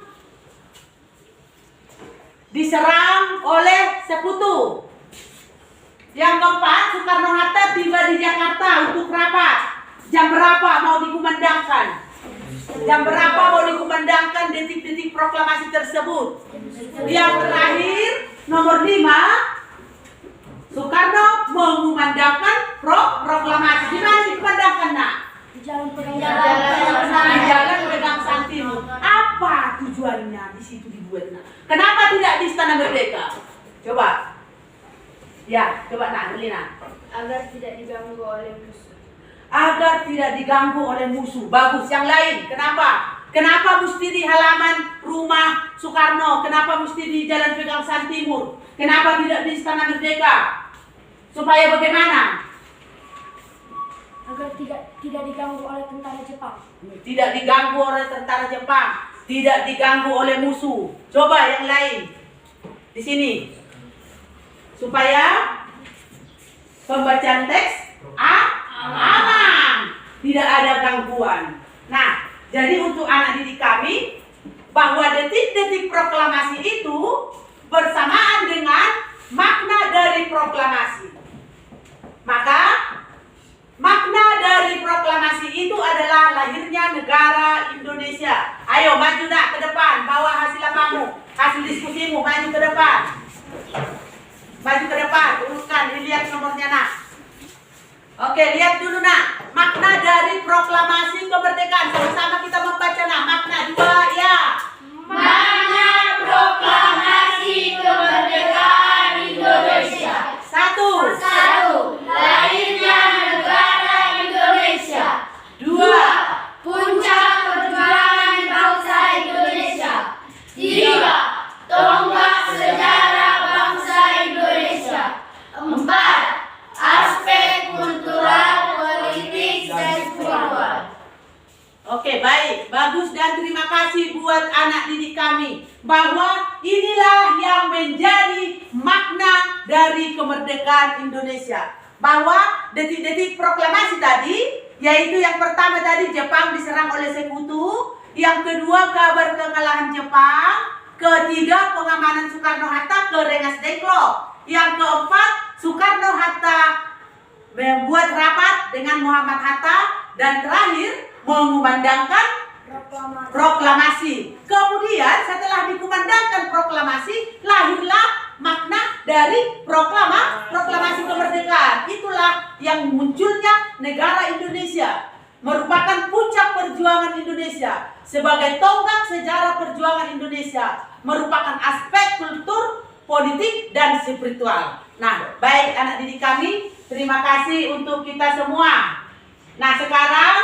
diserang oleh sekutu. Yang keempat, Soekarno-Hatta tiba di Jakarta untuk rapat. Jam berapa mau dikumandangkan? Jam berapa mau dikumandangkan detik-detik proklamasi tersebut? Yang terakhir, nomor 5, Soekarno mengumandangkan proklamasi. Di mana dikumandangkan, Nak? Di Jalan Di Jalan Pegangsaan Timur. Apa tujuannya di situ dibuat, Nak? Kenapa tidak di Istana Merdeka? Coba. Ya, coba Nak, Lina. agar tidak diganggu oleh musuh. Agar tidak diganggu oleh musuh. Bagus. Yang lain, kenapa? Kenapa mesti di halaman rumah Soekarno? Kenapa mesti di Jalan Pegangsaan Timur? Kenapa tidak di Istana Merdeka? Supaya bagaimana? Agar tidak diganggu oleh tentara Jepang. Tidak diganggu oleh tentara Jepang. Tidak diganggu oleh musuh. Coba yang lain. Di sini. Supaya pembacaan teks aman. Tidak ada gangguan. Nah, jadi untuk anak didik kami, bahwa detik-detik proklamasi itu bersamaan dengan makna dari proklamasi. Maka makna dari proklamasi itu adalah lahirnya negara Indonesia. Ayo maju Nak ke depan, bawa hasil apamu, hasil diskusimu, maju ke depan. Maju ke depan, uruskan, dilihat nomornya Nak. Oke, lihat dulu Nak, makna dari proklamasi kemerdekaan. Sama-sama kita membaca Nak, makna 2 ya. Makna proklamasi kemerdekaan Indonesia. 1. Lahirnya negara Indonesia. 2. Puncak perjuangan bangsa Indonesia. 3. Tonggak sejarah bangsa Indonesia. 4. Aspek kultural, politik, dan spiritual. Oke, baik, bagus dan terima kasih buat anak didik kami bahwa inilah yang menjadi makna dari kemerdekaan Indonesia. Bahwa detik-detik proklamasi tadi, yaitu yang pertama tadi Jepang diserang oleh sekutu, yang kedua kabar kekalahan Jepang, ketiga pengamanan Soekarno-Hatta ke Rengas Dengklok, yang keempat Soekarno-Hatta membuat rapat dengan Muhammad Hatta, dan terakhir mengumandangkan proklamasi. Kemudian setelah dikumandangkan proklamasi, lahirlah makna dari proklamasi kemerdekaan. Itulah yang munculnya negara Indonesia, merupakan puncak perjuangan Indonesia sebagai tonggak sejarah perjuangan Indonesia, merupakan aspek kultur, politik, dan spiritual. Nah, baik anak didik kami, terima kasih untuk kita semua. Nah, sekarang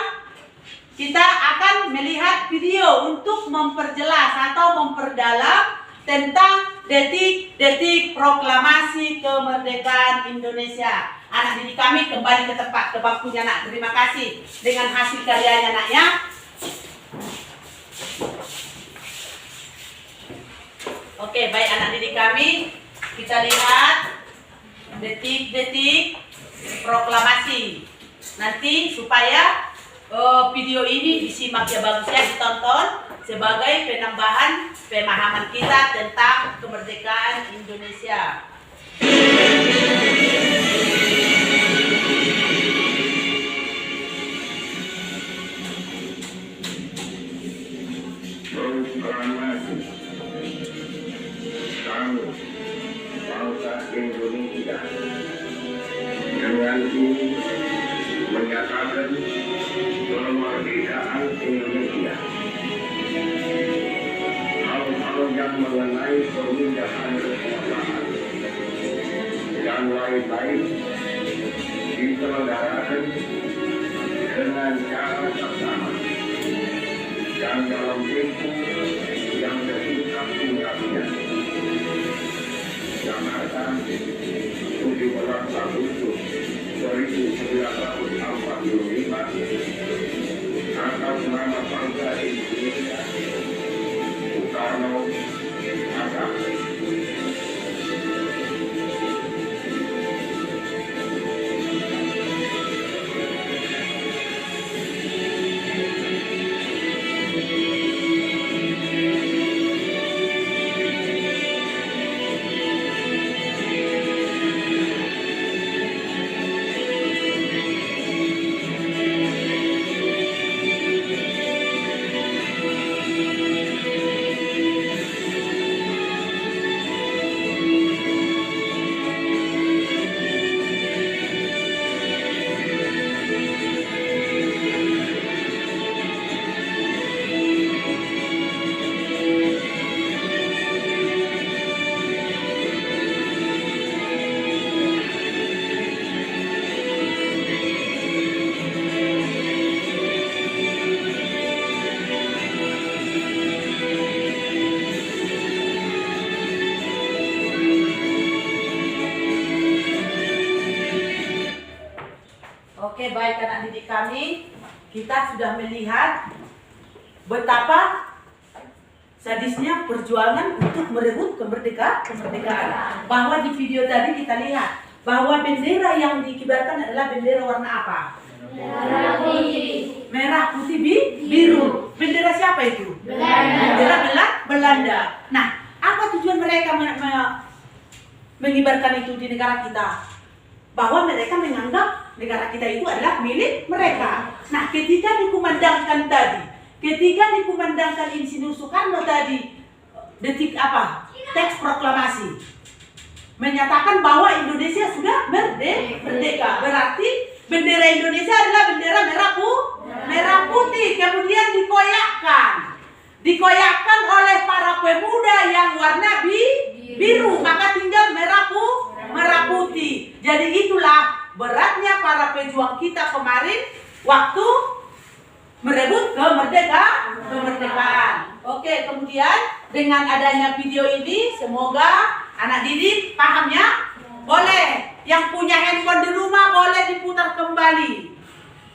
kita akan melihat video untuk memperjelas atau memperdalam tentang detik-detik proklamasi kemerdekaan Indonesia. Anak didik kami kembali ke tempat, ke bangkunya nak. Terima kasih dengan hasil karyanya nak ya. Oke, baik anak didik kami, kita lihat detik-detik proklamasi. Nanti supaya video ini disimak ya, bagus ya, ditonton sebagai penambahan pemahaman kita tentang kemerdekaan Indonesia. Proklamasi kami bangsa Indonesia dengan ini menyatakan kemerdekaan Indonesia. Hal-hal yang mengenai pemindahan kekuasaan dan lain-lain diselenggarakan dengan cara bersama dan dalam tempo yang sesingkat-singkatnya. Jakarta, 17 Agustus 1945, atas nama bangsa Indonesia, Soekarno Hatta. Oke, baik anak didik kami, kita sudah melihat betapa sadisnya perjuangan untuk merebut kemerdekaan. Bahwa di video tadi kita lihat bahwa bendera yang dikibarkan adalah bendera warna apa? Merah, putih, biru. Bendera siapa itu? Bendera Belanda. Nah, apa tujuan mereka mengibarkan itu di negara kita? Bahwa mereka menganggap negara kita itu adalah milik mereka. Nah, ketika dikumandangkan Insinyur Soekarno tadi, teks proklamasi menyatakan bahwa Indonesia sudah merdeka. Berarti bendera Indonesia adalah bendera merah putih. Kemudian dikoyakkan oleh para pemuda yang warna biru, maka tinggal merah putih. Jadi itulah beratnya para pejuang kita kemarin waktu merebut kemerdekaan. Oke, kemudian dengan adanya video ini semoga anak didik paham ya. Boleh yang punya handphone di rumah boleh diputar kembali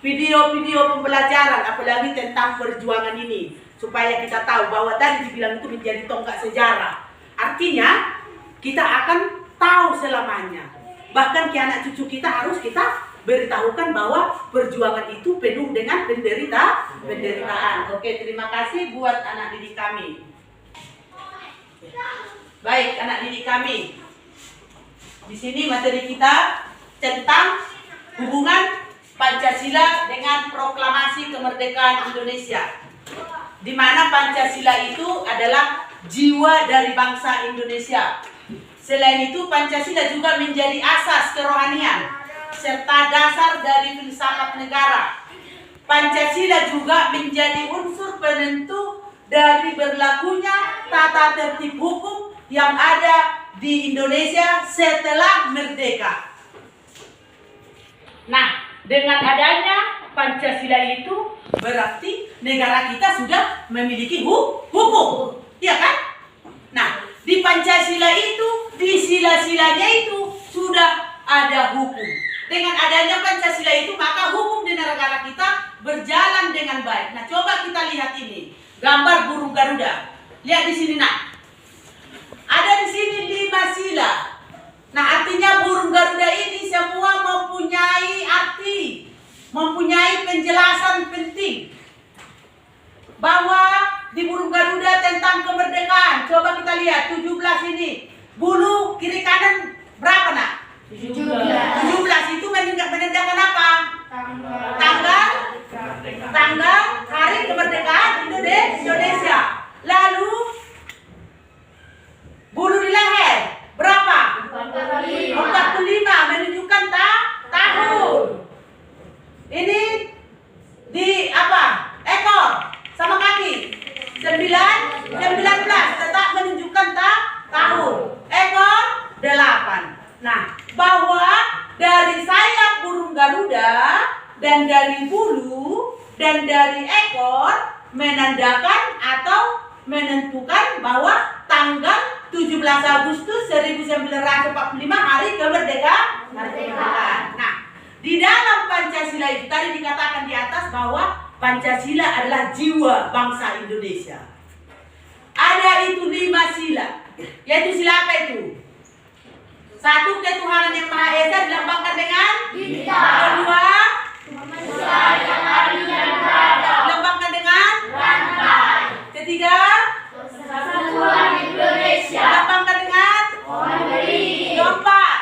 video-video pembelajaran apalagi tentang perjuangan ini supaya kita tahu bahwa tadi dibilang itu menjadi tonggak sejarah. Artinya kita akan tahu selamanya. Bahkan ke anak cucu kita harus kita beritahukan bahwa perjuangan itu penuh dengan penderitaan. Oke, terima kasih buat anak didik kami. Baik, anak didik kami. Di sini materi kita tentang hubungan Pancasila dengan proklamasi kemerdekaan Indonesia. Di mana Pancasila itu adalah jiwa dari bangsa Indonesia. Selain itu, Pancasila juga menjadi asas kerohanian serta dasar dari filsafat negara. Pancasila juga menjadi unsur penentu dari berlakunya tata tertib hukum yang ada di Indonesia setelah merdeka. Nah, dengan adanya Pancasila itu berarti negara kita sudah memiliki hukum, iya kan? Nah, di Pancasila itu, di sila-silanya itu sudah ada hukum. Dengan adanya Pancasila itu, maka hukum di negara kita berjalan dengan baik. Nah, coba kita lihat ini, gambar burung Garuda. Lihat di sini, nak. Ada di sini 5 sila. Nah, artinya burung Garuda ini semua mempunyai arti, mempunyai penjelasan penting bahwa di burung Garuda tentang kemerdekaan. Coba kita lihat 17 ini. Bulu kiri kanan berapa, nak? 17 itu menandakan apa? Tanggal hari kemerdekaan Indonesia. Lalu bulu di leher berapa? 45 menunjukkan tahun. Ini di apa? Ekor sama kaki. 19 tetap menunjukkan tahun. Ekor 8. Nah, bahwa dari sayap burung Garuda dan dari bulu dan dari ekor menandakan atau menentukan bahwa tanggal 17 Agustus 1945 hari kemerdekaan. Nah, di dalam Pancasila itu tadi dikatakan di atas bahwa Pancasila adalah jiwa bangsa Indonesia. Ada itu 5 sila. Yaitu sila apa itu? 1, ketuhanan yang Maha Esa dilambangkan dengan Bintang. Kedua, Manusia yang adil dan beradab. dilambangkan dengan Rantai. Ketiga, Persatuan Indonesia. dilambangkan dengan Memberi. keempat,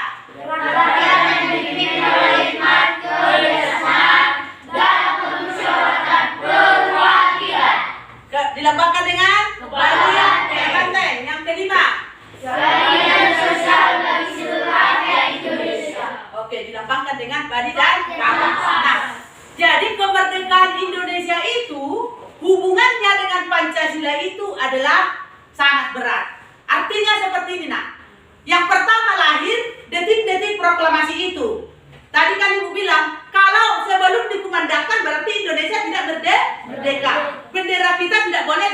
Rakyat yang dipimpin oleh hikmat, kebijaksanaan, dan kemusyawaratan perwakilan. dilambangkan dengan Kebahagiaan. banteng. Yang kelima, Keadilan sosial bagi seluruh rakyat Indonesia. oke, dilambangkan dengan padi dan kapas. Nah, jadi kemerdekaan Indonesia itu hubungannya dengan Pancasila itu adalah sangat berat. Artinya seperti ini, nak. Yang pertama lahir detik-detik proklamasi itu. Tadi kan Ibu bilang, kalau sebelum dikumandangkan berarti Indonesia tidak merdeka. Bendera kita tidak boleh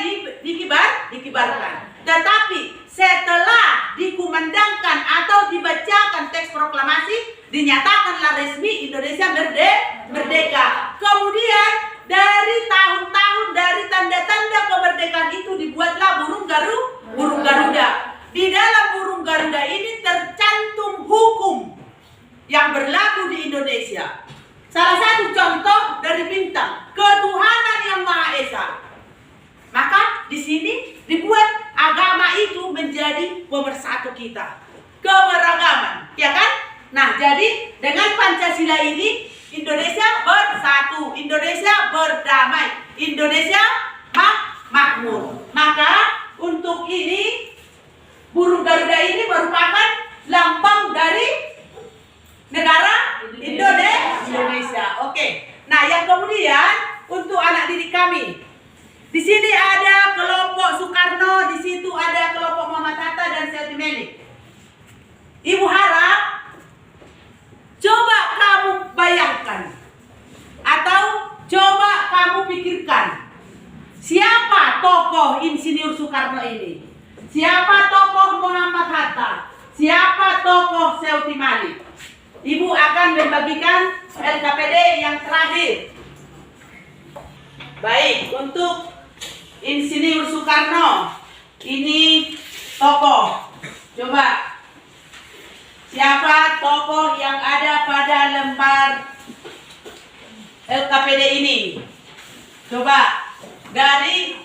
dikibarkan. Tetapi setelah dikumandangkan atau dibacakan teks proklamasi, dinyatakanlah resmi Indonesia merdeka. Kemudian dari tahun-tahun dari tanda-tanda kemerdekaan itu dibuatlah burung Garuda. Di dalam burung Garuda ini tercantum hukum yang berlaku di Indonesia. Salah satu contoh dari bintang, ketuhanan yang Maha Esa. Maka di sini dibuat agama itu menjadi pemersatu kita. Keberagaman, ya kan? Nah, jadi dengan Pancasila ini Indonesia bersatu, Indonesia berdamai, Indonesia makmur. Maka untuk ini burung Garuda ini merupakan lambang dari negara Indonesia. Oke. Nah, yang kemudian untuk anak didik kami, di sini ada kelompok Soekarno, di situ ada kelompok Muhammad Hatta dan Selti Melik. Ibu harap coba kamu bayangkan atau coba kamu pikirkan, siapa tokoh Insinyur Soekarno ini? Siapa tokoh Muhammad Hatta? Siapa tokoh Selti Melik? Ibu akan membagikan LKPD yang terakhir. Baik, untuk Insinyur Soekarno, ini tokoh. Coba, siapa tokoh yang ada pada lembar LKPD ini? Coba, dari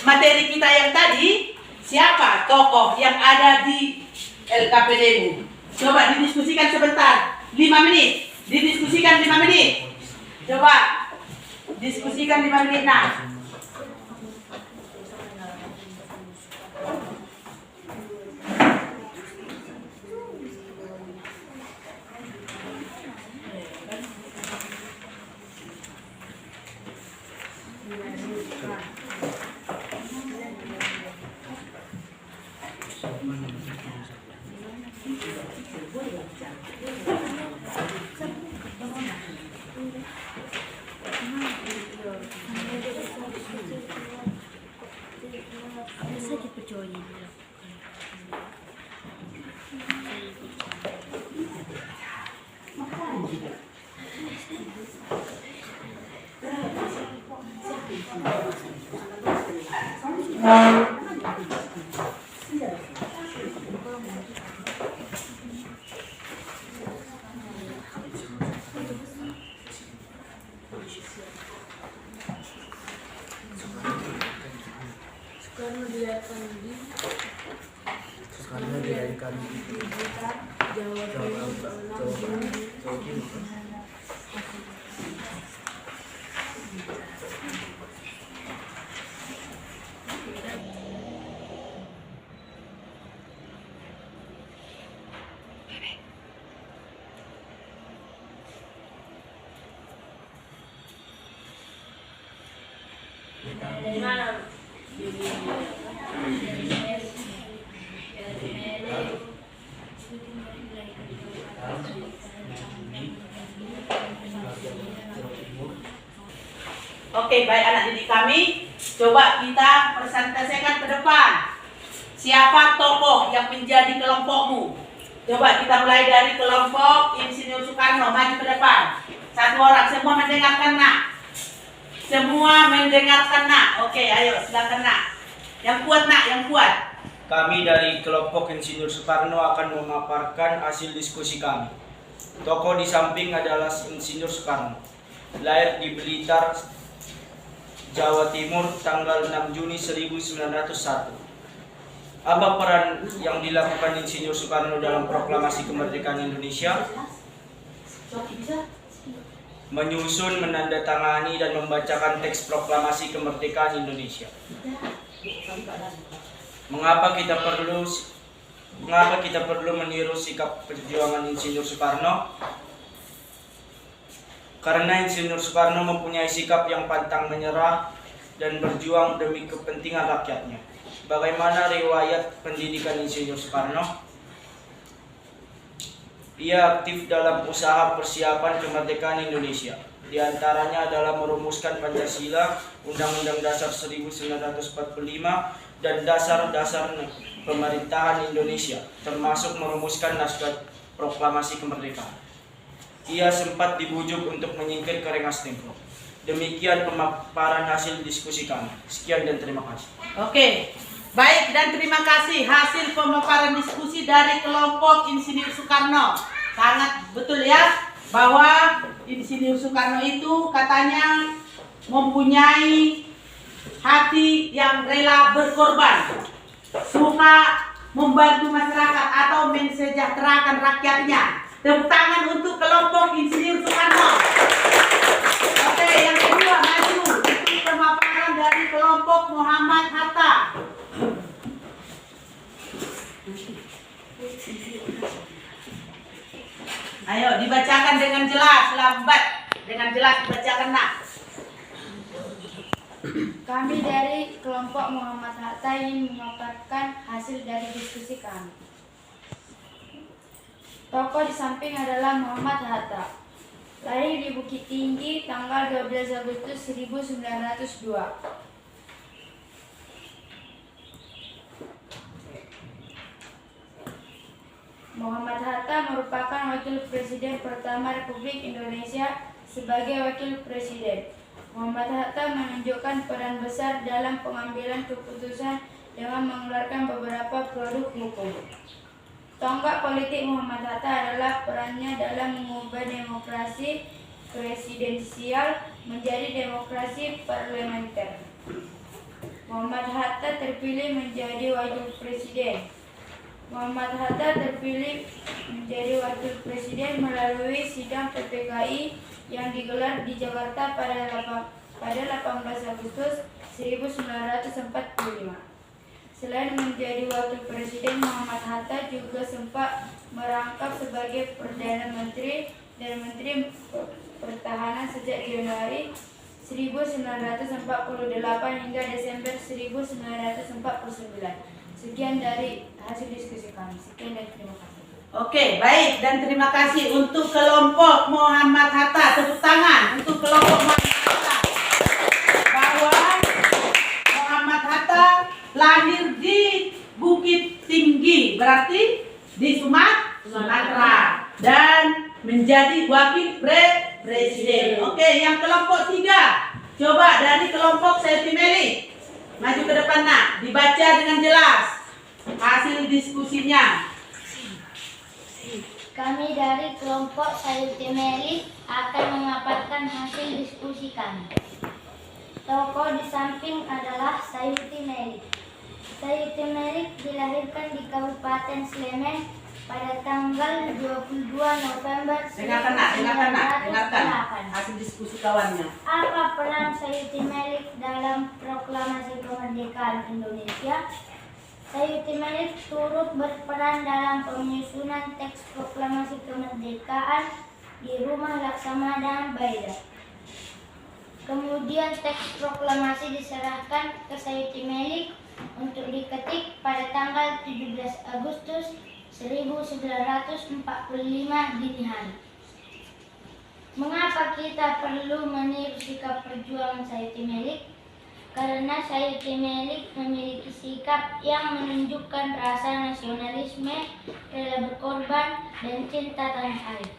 materi kita yang tadi, siapa tokoh yang ada di LKPD-mu? Coba didiskusikan sebentar, 5 menit. Didiskusikan 5 menit. Coba diskusikan 5 menit, nah. Soekarno dilahirkan di Blitar, Jawa Timur, 6 Juni. Dari mana? Oke, baik anak didik kami, coba kita presentasikan ke depan. Siapa tokoh yang menjadi kelompokmu? Coba kita mulai dari kelompok Insinyur Soekarno, maju ke depan. Satu orang, semua mendengarkan nak. Semua mendengarkan nak. Oke, ayo silakan nak. Yang kuat nak, yang kuat. Kami dari kelompok Insinyur Soekarno akan memaparkan hasil diskusi kami. Tokoh di samping adalah Insinyur Soekarno. Lahir di Blitar, Jawa Timur, tanggal 6 Juni 1901. Apa peran yang dilakukan Insinyur Soekarno dalam proklamasi kemerdekaan Indonesia? Menyusun, menandatangani, dan membacakan teks proklamasi kemerdekaan Indonesia. Mengapa kita perlu meniru sikap perjuangan Insinyur Soekarno? Karena Insinyur Soekarno mempunyai sikap yang pantang menyerah dan berjuang demi kepentingan rakyatnya. Bagaimana riwayat pendidikan Insinyur Soekarno? Ia aktif dalam usaha persiapan kemerdekaan Indonesia. Di antaranya adalah merumuskan Pancasila, Undang-Undang Dasar 1945, dan dasar-dasar pemerintahan Indonesia, termasuk merumuskan naskah proklamasi kemerdekaan. Ia sempat dibujuk untuk menyingkir ke Rengas Dengklok. Demikian pemaparan hasil diskusi kami. Sekian dan terima kasih. Oke, baik dan terima kasih hasil pemaparan diskusi dari kelompok Insinyur Soekarno. Sangat betul ya, bahwa Insinyur Soekarno itu katanya mempunyai hati yang rela berkorban, suka membantu masyarakat atau mensejahterakan rakyatnya. Tepuk tangan untuk kelompok Insinyur Soekarno. Oke, yang kedua maju untuk pemaparan dari kelompok Muhammad Hatta. Ayo dibacakan dengan jelas, lambat. Dengan jelas dibacakan nak. Kami dari kelompok Muhammad Hatta ingin memaparkan hasil dari diskusi kami. Tokoh di samping adalah Muhammad Hatta. Lahir di Bukit Tinggi tanggal 12 Agustus 1902. Muhammad Hatta merupakan wakil presiden pertama Republik Indonesia sebagai wakil presiden. Muhammad Hatta menunjukkan peran besar dalam pengambilan keputusan dengan mengeluarkan beberapa produk hukum. Tonggak politik Muhammad Hatta adalah perannya dalam mengubah demokrasi presidensial menjadi demokrasi parlementer. Muhammad Hatta terpilih menjadi wakil presiden. Muhammad Hatta terpilih menjadi wakil presiden melalui sidang PPKI yang digelar di Jakarta pada 18 Agustus 1945. Selain menjadi wakil presiden, Muhammad Hatta juga sempat merangkap sebagai Perdana Menteri dan Menteri Pertahanan sejak Januari 1948 hingga Desember 1949. Sekian dari hasil diskusi kami. Sekian dan terima kasih. Oke, baik dan terima kasih untuk kelompok Muhammad Hatta. Tepuk tangan untuk kelompok Muhammad Hatta. Bahwa Muhammad Hatta lahir di Bukit Tinggi, berarti di Sumatera, dan menjadi wakil presiden. Oke, yang kelompok 3 Coba dari kelompok Sayuti Meli, maju ke depan nak, dibaca dengan jelas hasil diskusinya. Kami dari kelompok Sayuti Meli akan memaparkan hasil diskusi kami. Tokoh di samping adalah Sayuti Meli. Sayuti Meli dilahirkan di Kabupaten Sleman pada tanggal 22 November dengarkan hasil diskusi kawannya. Apa peran Sayuti Meli dalam proklamasi kemerdekaan Indonesia? Sayuti Meli turut berperan dalam penyusunan teks proklamasi kemerdekaan di Rumah Laksamana Baida. Kemudian teks proklamasi diserahkan ke Sayuti Meli untuk diketik pada tanggal 17 Agustus 1945 dini hari. Mengapa kita perlu meniru sikap perjuangan Sayuti Meli? Karena Sayuti Meli memiliki sikap yang menunjukkan rasa nasionalisme, rela berkorban, dan cinta tanah air.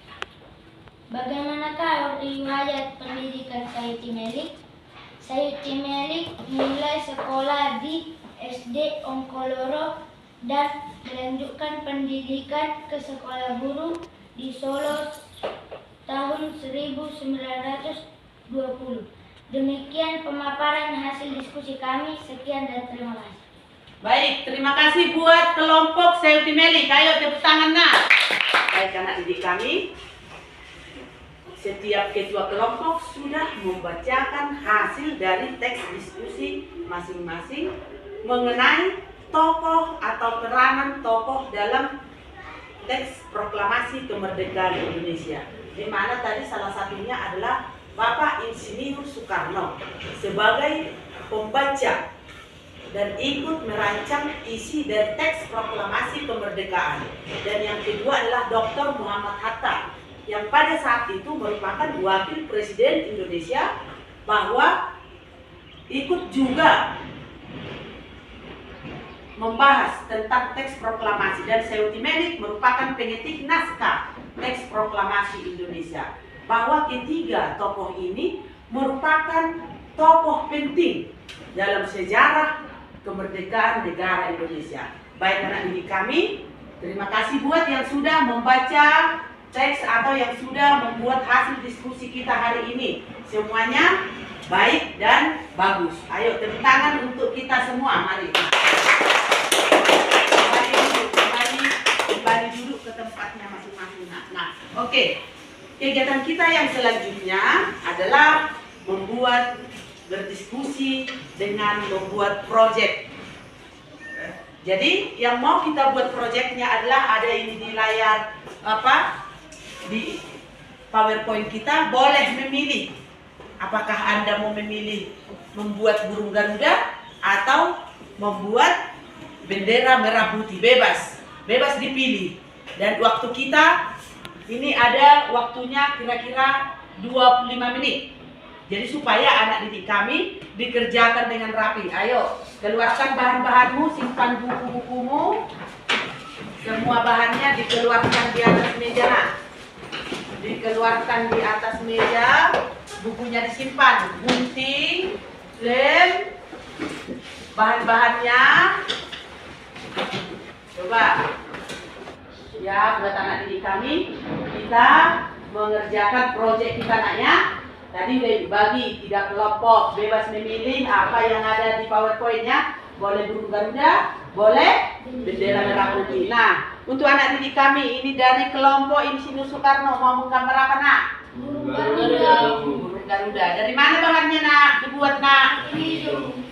Bagaimanakah riwayat pendidikan Sayuti Meli? Sayuti Meli mulai sekolah di SD Ongkoloro dan melanjutkan pendidikan ke sekolah guru di Solo tahun 1920. Demikian pemaparan hasil diskusi kami. Sekian dan terima kasih. Baik, terima kasih buat kelompok Sayuti Meli. Ayo tepuk tangan nak. Baik anak didik kami, setiap ketua kelompok sudah membacakan hasil dari teks diskusi masing-masing mengenai tokoh atau peranan tokoh dalam teks proklamasi kemerdekaan Indonesia. Di mana tadi salah satunya adalah Bapak Insinyur Soekarno sebagai pembaca dan ikut merancang isi dari teks proklamasi kemerdekaan. Dan yang kedua adalah Dr. Muhammad Hatta yang pada saat itu merupakan wakil presiden Indonesia, bahwa ikut juga membahas tentang teks proklamasi, dan Sayuti Meli merupakan pengetik naskah teks proklamasi Indonesia. Bahwa ketiga tokoh ini merupakan tokoh penting dalam sejarah kemerdekaan negara Indonesia. Baik anak didik kami, terima kasih buat yang sudah membaca teks atau yang sudah membuat hasil diskusi kita hari ini. Semuanya baik dan bagus. Ayo tepuk tangan untuk kita semua. Mari. Kembali duduk ke tempatnya masing-masing. Nah, oke. Kegiatan kita yang selanjutnya adalah berdiskusi dengan membuat proyek. Jadi yang mau kita buat proyeknya adalah ada ini di layar di PowerPoint kita. Boleh memilih apakah Anda mau memilih membuat burung Garuda atau membuat bendera merah putih. Bebas dipilih. Dan waktu kita ini ada waktunya kira-kira 25 menit. Jadi supaya anak didik kami dikerjakan dengan rapi. Ayo, keluarkan bahan-bahanmu, simpan buku-bukumu. Semua bahannya dikeluarkan di atas meja. Dikeluarkan di atas meja, bukunya disimpan. Gunting, lem, bahan-bahannya. Coba. Ya, buat anak didik kami, kita mengerjakan proyek kita naknya. Tadi udah dibagi 3 kelompok, bebas memilih apa yang ada di PowerPoint-nya. Boleh burung Garuda, boleh bendera merah putih. Nah, untuk anak didik kami ini dari kelompok Insinyur Soekarno mau menggambar apa nak? Burung Garuda. Burung Garuda. Dari mana bahannya nak? Dibuat nak?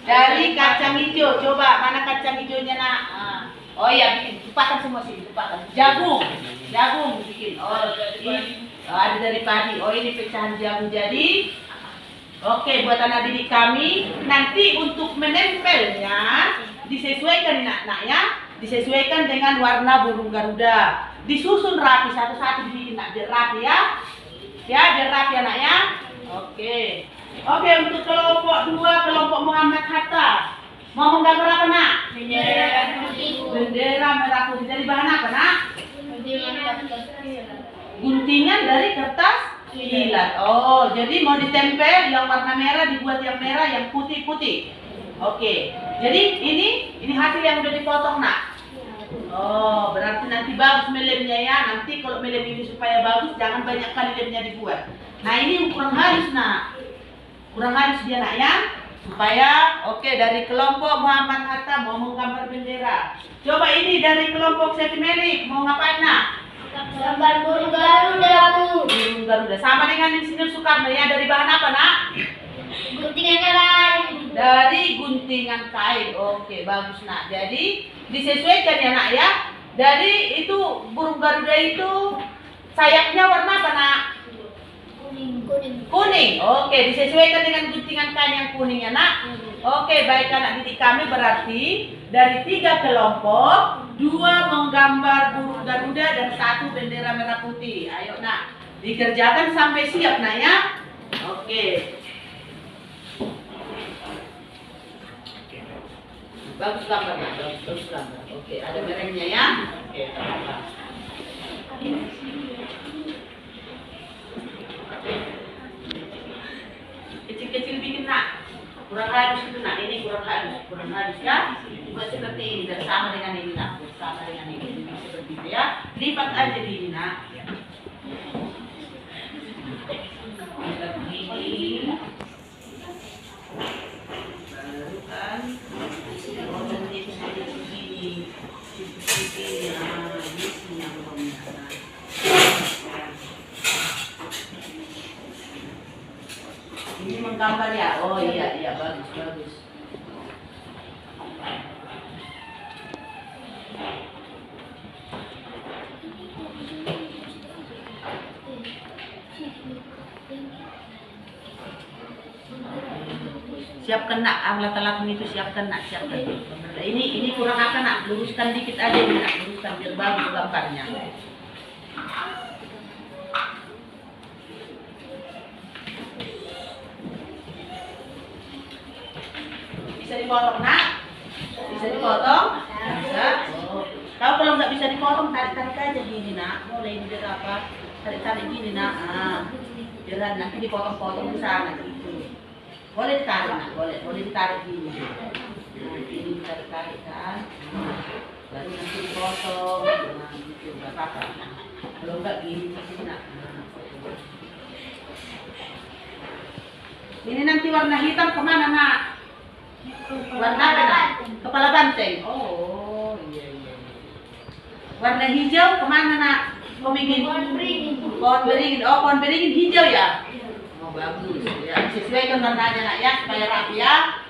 Dari kacang hijau. Coba mana kacang hijaunya nak? Oh iya, bikin tupakan semua sini, tupakan. Jagung bikin. Oh, ini ada dari padi. Oh, ini pecahan jagung. Jadi, oke, buat anak didik kami, nanti untuk menempelnya disesuaikan nak ya, disesuaikan dengan warna burung Garuda. Disusun rapi satu-satu dibikin nak, biar rapi ya. Ya, biar rapi anak ya. Oke, untuk kelompok 2, kelompok Muhammad Hatta. Mau menggambar apa nak? Bendera putih. Bendera merah putih. Dari bahan apa nak? Guntingan dari kertas Kilat. Oh, jadi mau ditempel yang warna merah dibuat yang merah, yang putih-putih. Oke. Jadi ini hasil yang udah dipotong, Nak. Oh, berarti nanti bagus melemnya ya. Nanti kalau melem ini supaya bagus, jangan banyak kali lemnya dibuat. Nah, ini kurang halus, Nak. Kurang halus dia, Nak, ya. Supaya, oke, dari kelompok Muhammad Hatta mau menggambar bendera. Coba ini dari kelompok Siti Melik mau ngapain, Nak? Gambar burung Garuda, Bu. Burung Garuda. Sama dengan Insinyur Soekarno ya. Dari bahan apa, Nak? Guntingan kain. Dari guntingan kain. Oke, bagus, Nak. Jadi disesuaikan ya, Nak, ya. Dari itu burung Garuda itu sayapnya warna apa, Nak? Kuning. Kuning. Oke, disesuaikan dengan guntingan kain yang kuning ya, Nak. Oke, baik anak didik kami, berarti dari 3 kelompok, 2 menggambar burung Garuda dan 1 bendera merah putih. Ayo, Nak, dikerjakan sampai siap, Nak, ya. Oke. Bagus gambar, Nak. Bagus gambar. Oke, ada merahnya ya. Oke, tambah. Kecil-kecil bikin, Nak. Kurang halus itu, Nak. Ini kurang halus ya. Buat seperti ini dan sama dengan ini, Nak. Sama dengan ini seperti itu ya. Lipat aja di ini, Nak. Lipat begini. Baru kan potong ini begini. Begini. Nah, ini yang pemirsa. Ini menggambar ya? Oh iya, bagus. Siapkan, Nak, alat-alat itu siapkan, Nak, siapkan. Ini kurang apa, Nak? Luruskan dikit aja, Nak. Luruskan biar bagus gambarnya. Bisa dipotong, Nak? Bisa dipotong? Bisa. Oh. Kalau nggak bisa dipotong, tarik-tarik aja gini, Nak. Mulai biar apa? Tarik-tarik gini, Nak. Biar nanti dipotong-potong ke sana gitu. Boleh ditarik, Nak. Boleh ditarik gini. Nah, ini ditarik-tarik kan. Baru nanti dipotong. Nah, gitu. Nggak apa-apa. Kalau nggak gini, Nak. Ini nanti warna hitam kemana, Nak? Warna apa, Nak? Kepala banteng. Oh, iya. Warna hijau kemana, Nak? Pohon beringin. Oh, pohon beringin hijau ya? Oh, bagus. Ya, sesuaikan warnanya, Nak, ya, supaya rapi ya.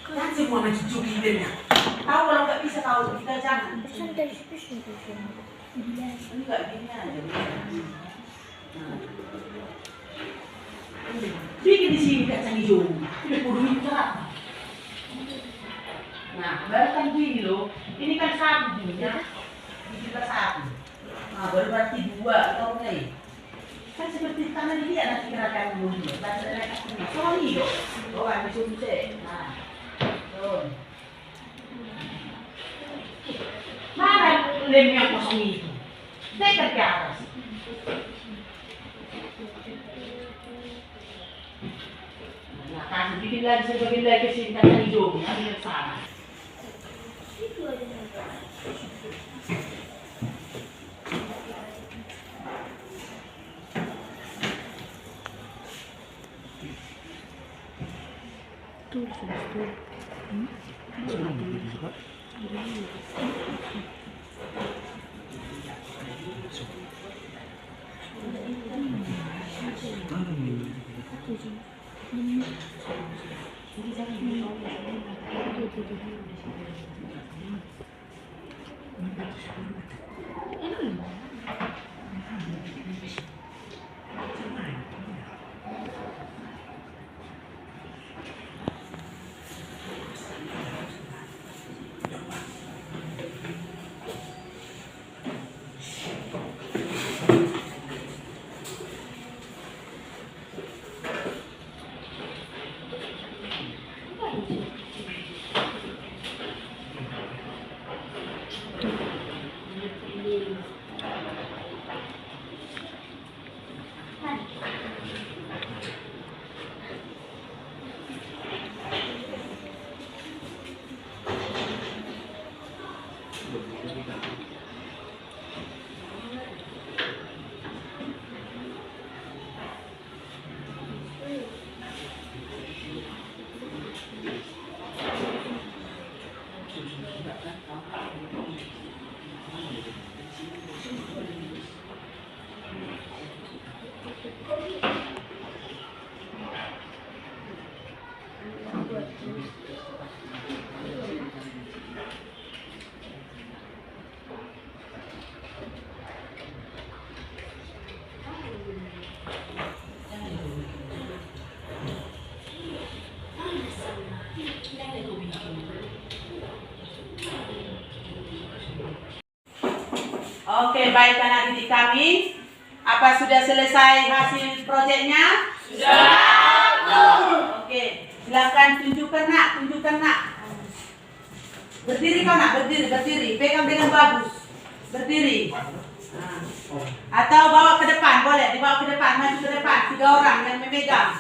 Kan semua mencuci bibirnya. Tahu kalau nggak bisa tahu kita jangan. Enggak gini aja. Bikin di sini kacang hijau. Kudu apa? Nah, baru kan gini loh. Ini kan satu ya. Ini kita satu. Nah, baru berarti 2 atau enggak? Kan seperti tangan dia nanti gerakan dulu. Sorry dong. Oh, ada sunset. Nah, tuh. Mana lem yang kosong itu? Dekat ke atas. Nah, kasih bikin lagi sebagian lagi sini kacang hijau. Ambil sana. Oke, baik anak didik kami. Apa sudah selesai hasil proyeknya? Sudah. Oke, silakan tunjukkan nak. Berdiri kau nak, berdiri. Pegang dengan bagus. Berdiri. Nah. Atau bawa ke depan, boleh dibawa ke depan, maju ke depan. 3 orang yang memegang.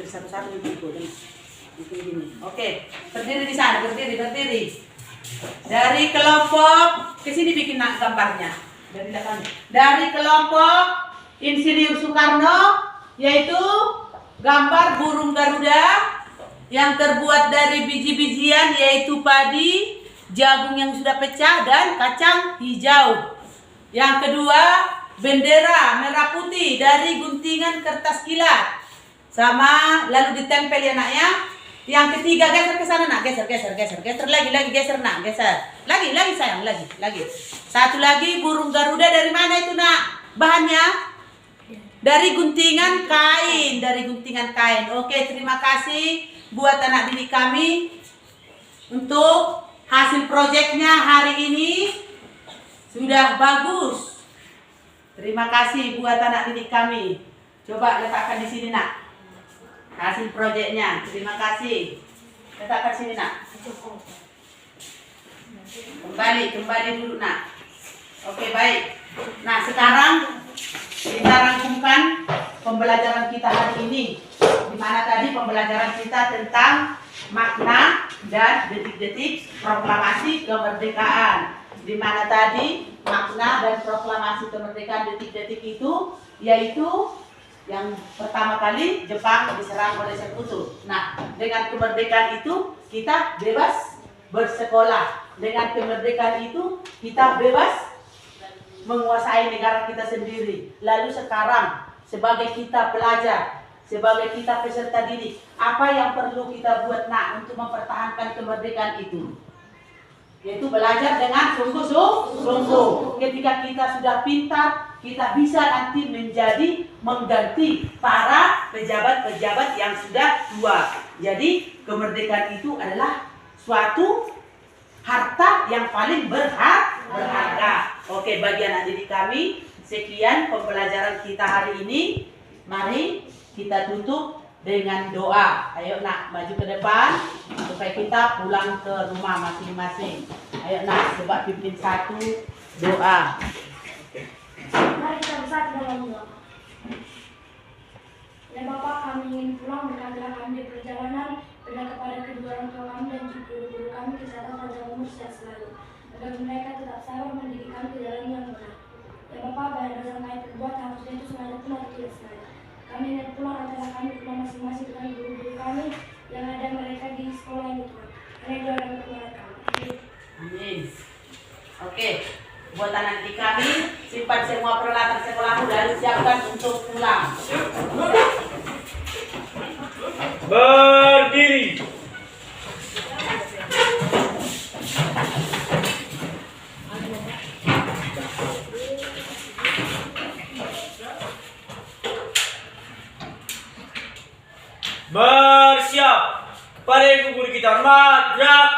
Satu-satu dipukul. Oke, berdiri di sana, berdiri. Dari kelompok ke sini bikin nak gambarnya. Dari kelompok Insinyur Soekarno, yaitu gambar burung Garuda yang terbuat dari biji-bijian, yaitu padi, jagung yang sudah pecah, dan kacang hijau. Yang kedua, bendera merah putih dari guntingan kertas kilat, sama lalu ditempel ya nak ya. Yang ketiga, geser ke sana nak, geser lagi geser nak, lagi sayang, lagi. Satu lagi, burung Garuda dari mana itu nak? Bahannya dari guntingan kain. Oke, terima kasih buat anak didik kami untuk hasil proyeknya hari ini sudah bagus. Terima kasih buat anak didik kami. Coba letakkan di sini nak. Hasil proyeknya, terima kasih. Letakkan sini nak. Kembali dulu nak. Oke, baik. Nah, sekarang kita rangkumkan pembelajaran kita hari ini. Di mana tadi pembelajaran kita tentang makna dan detik-detik proklamasi kemerdekaan. Di mana tadi makna dan proklamasi kemerdekaan detik-detik itu yaitu yang pertama kali Jepang diserang oleh Sekutu. Nah, dengan kemerdekaan itu kita bebas bersekolah. Dengan kemerdekaan itu kita bebas menguasai negara kita sendiri. Lalu sekarang sebagai kita pelajar, sebagai kita peserta didik, apa yang perlu kita buat nak untuk mempertahankan kemerdekaan itu? Yaitu belajar dengan sungguh-sungguh. Ketika kita sudah pintar, kita bisa nanti mengganti para pejabat-pejabat yang sudah tua. Jadi kemerdekaan itu adalah suatu harta yang paling berharga. Oke, bagi anak didik kami, sekian pembelajaran kita hari ini. Mari kita tutup dengan doa. Ayo nak, maju ke depan supaya kita pulang ke rumah masing-masing. Ayo nak, coba pimpin satu doa. Mari kita bersatu dalam doa. Ya Bapak, kami ingin pulang, berkatilah kami di perjalanan, berilah kepada kedua orang tua kami dan juga guru kami kesehatan panjang umur sehat selalu, agar mereka tetap sabar mendidik kami ke jalan yang benar. Ya Bapak, banyak dosa yang kami perbuat, harusnya itu sengaja pun atau tidak sengaja. Kami ingin pulang, antara kami ke rumah masing-masing dengan guru-guru kami yang ada mereka di sekolah ini Tuhan. Karena doa dan pertolongan kami. Amin. Oke, buat anak didik kami, simpan semua peralatan sekolahmu lalu siapkan untuk pulang. Berdiri. Bersiap. Pada guru kita, hormat, gerak.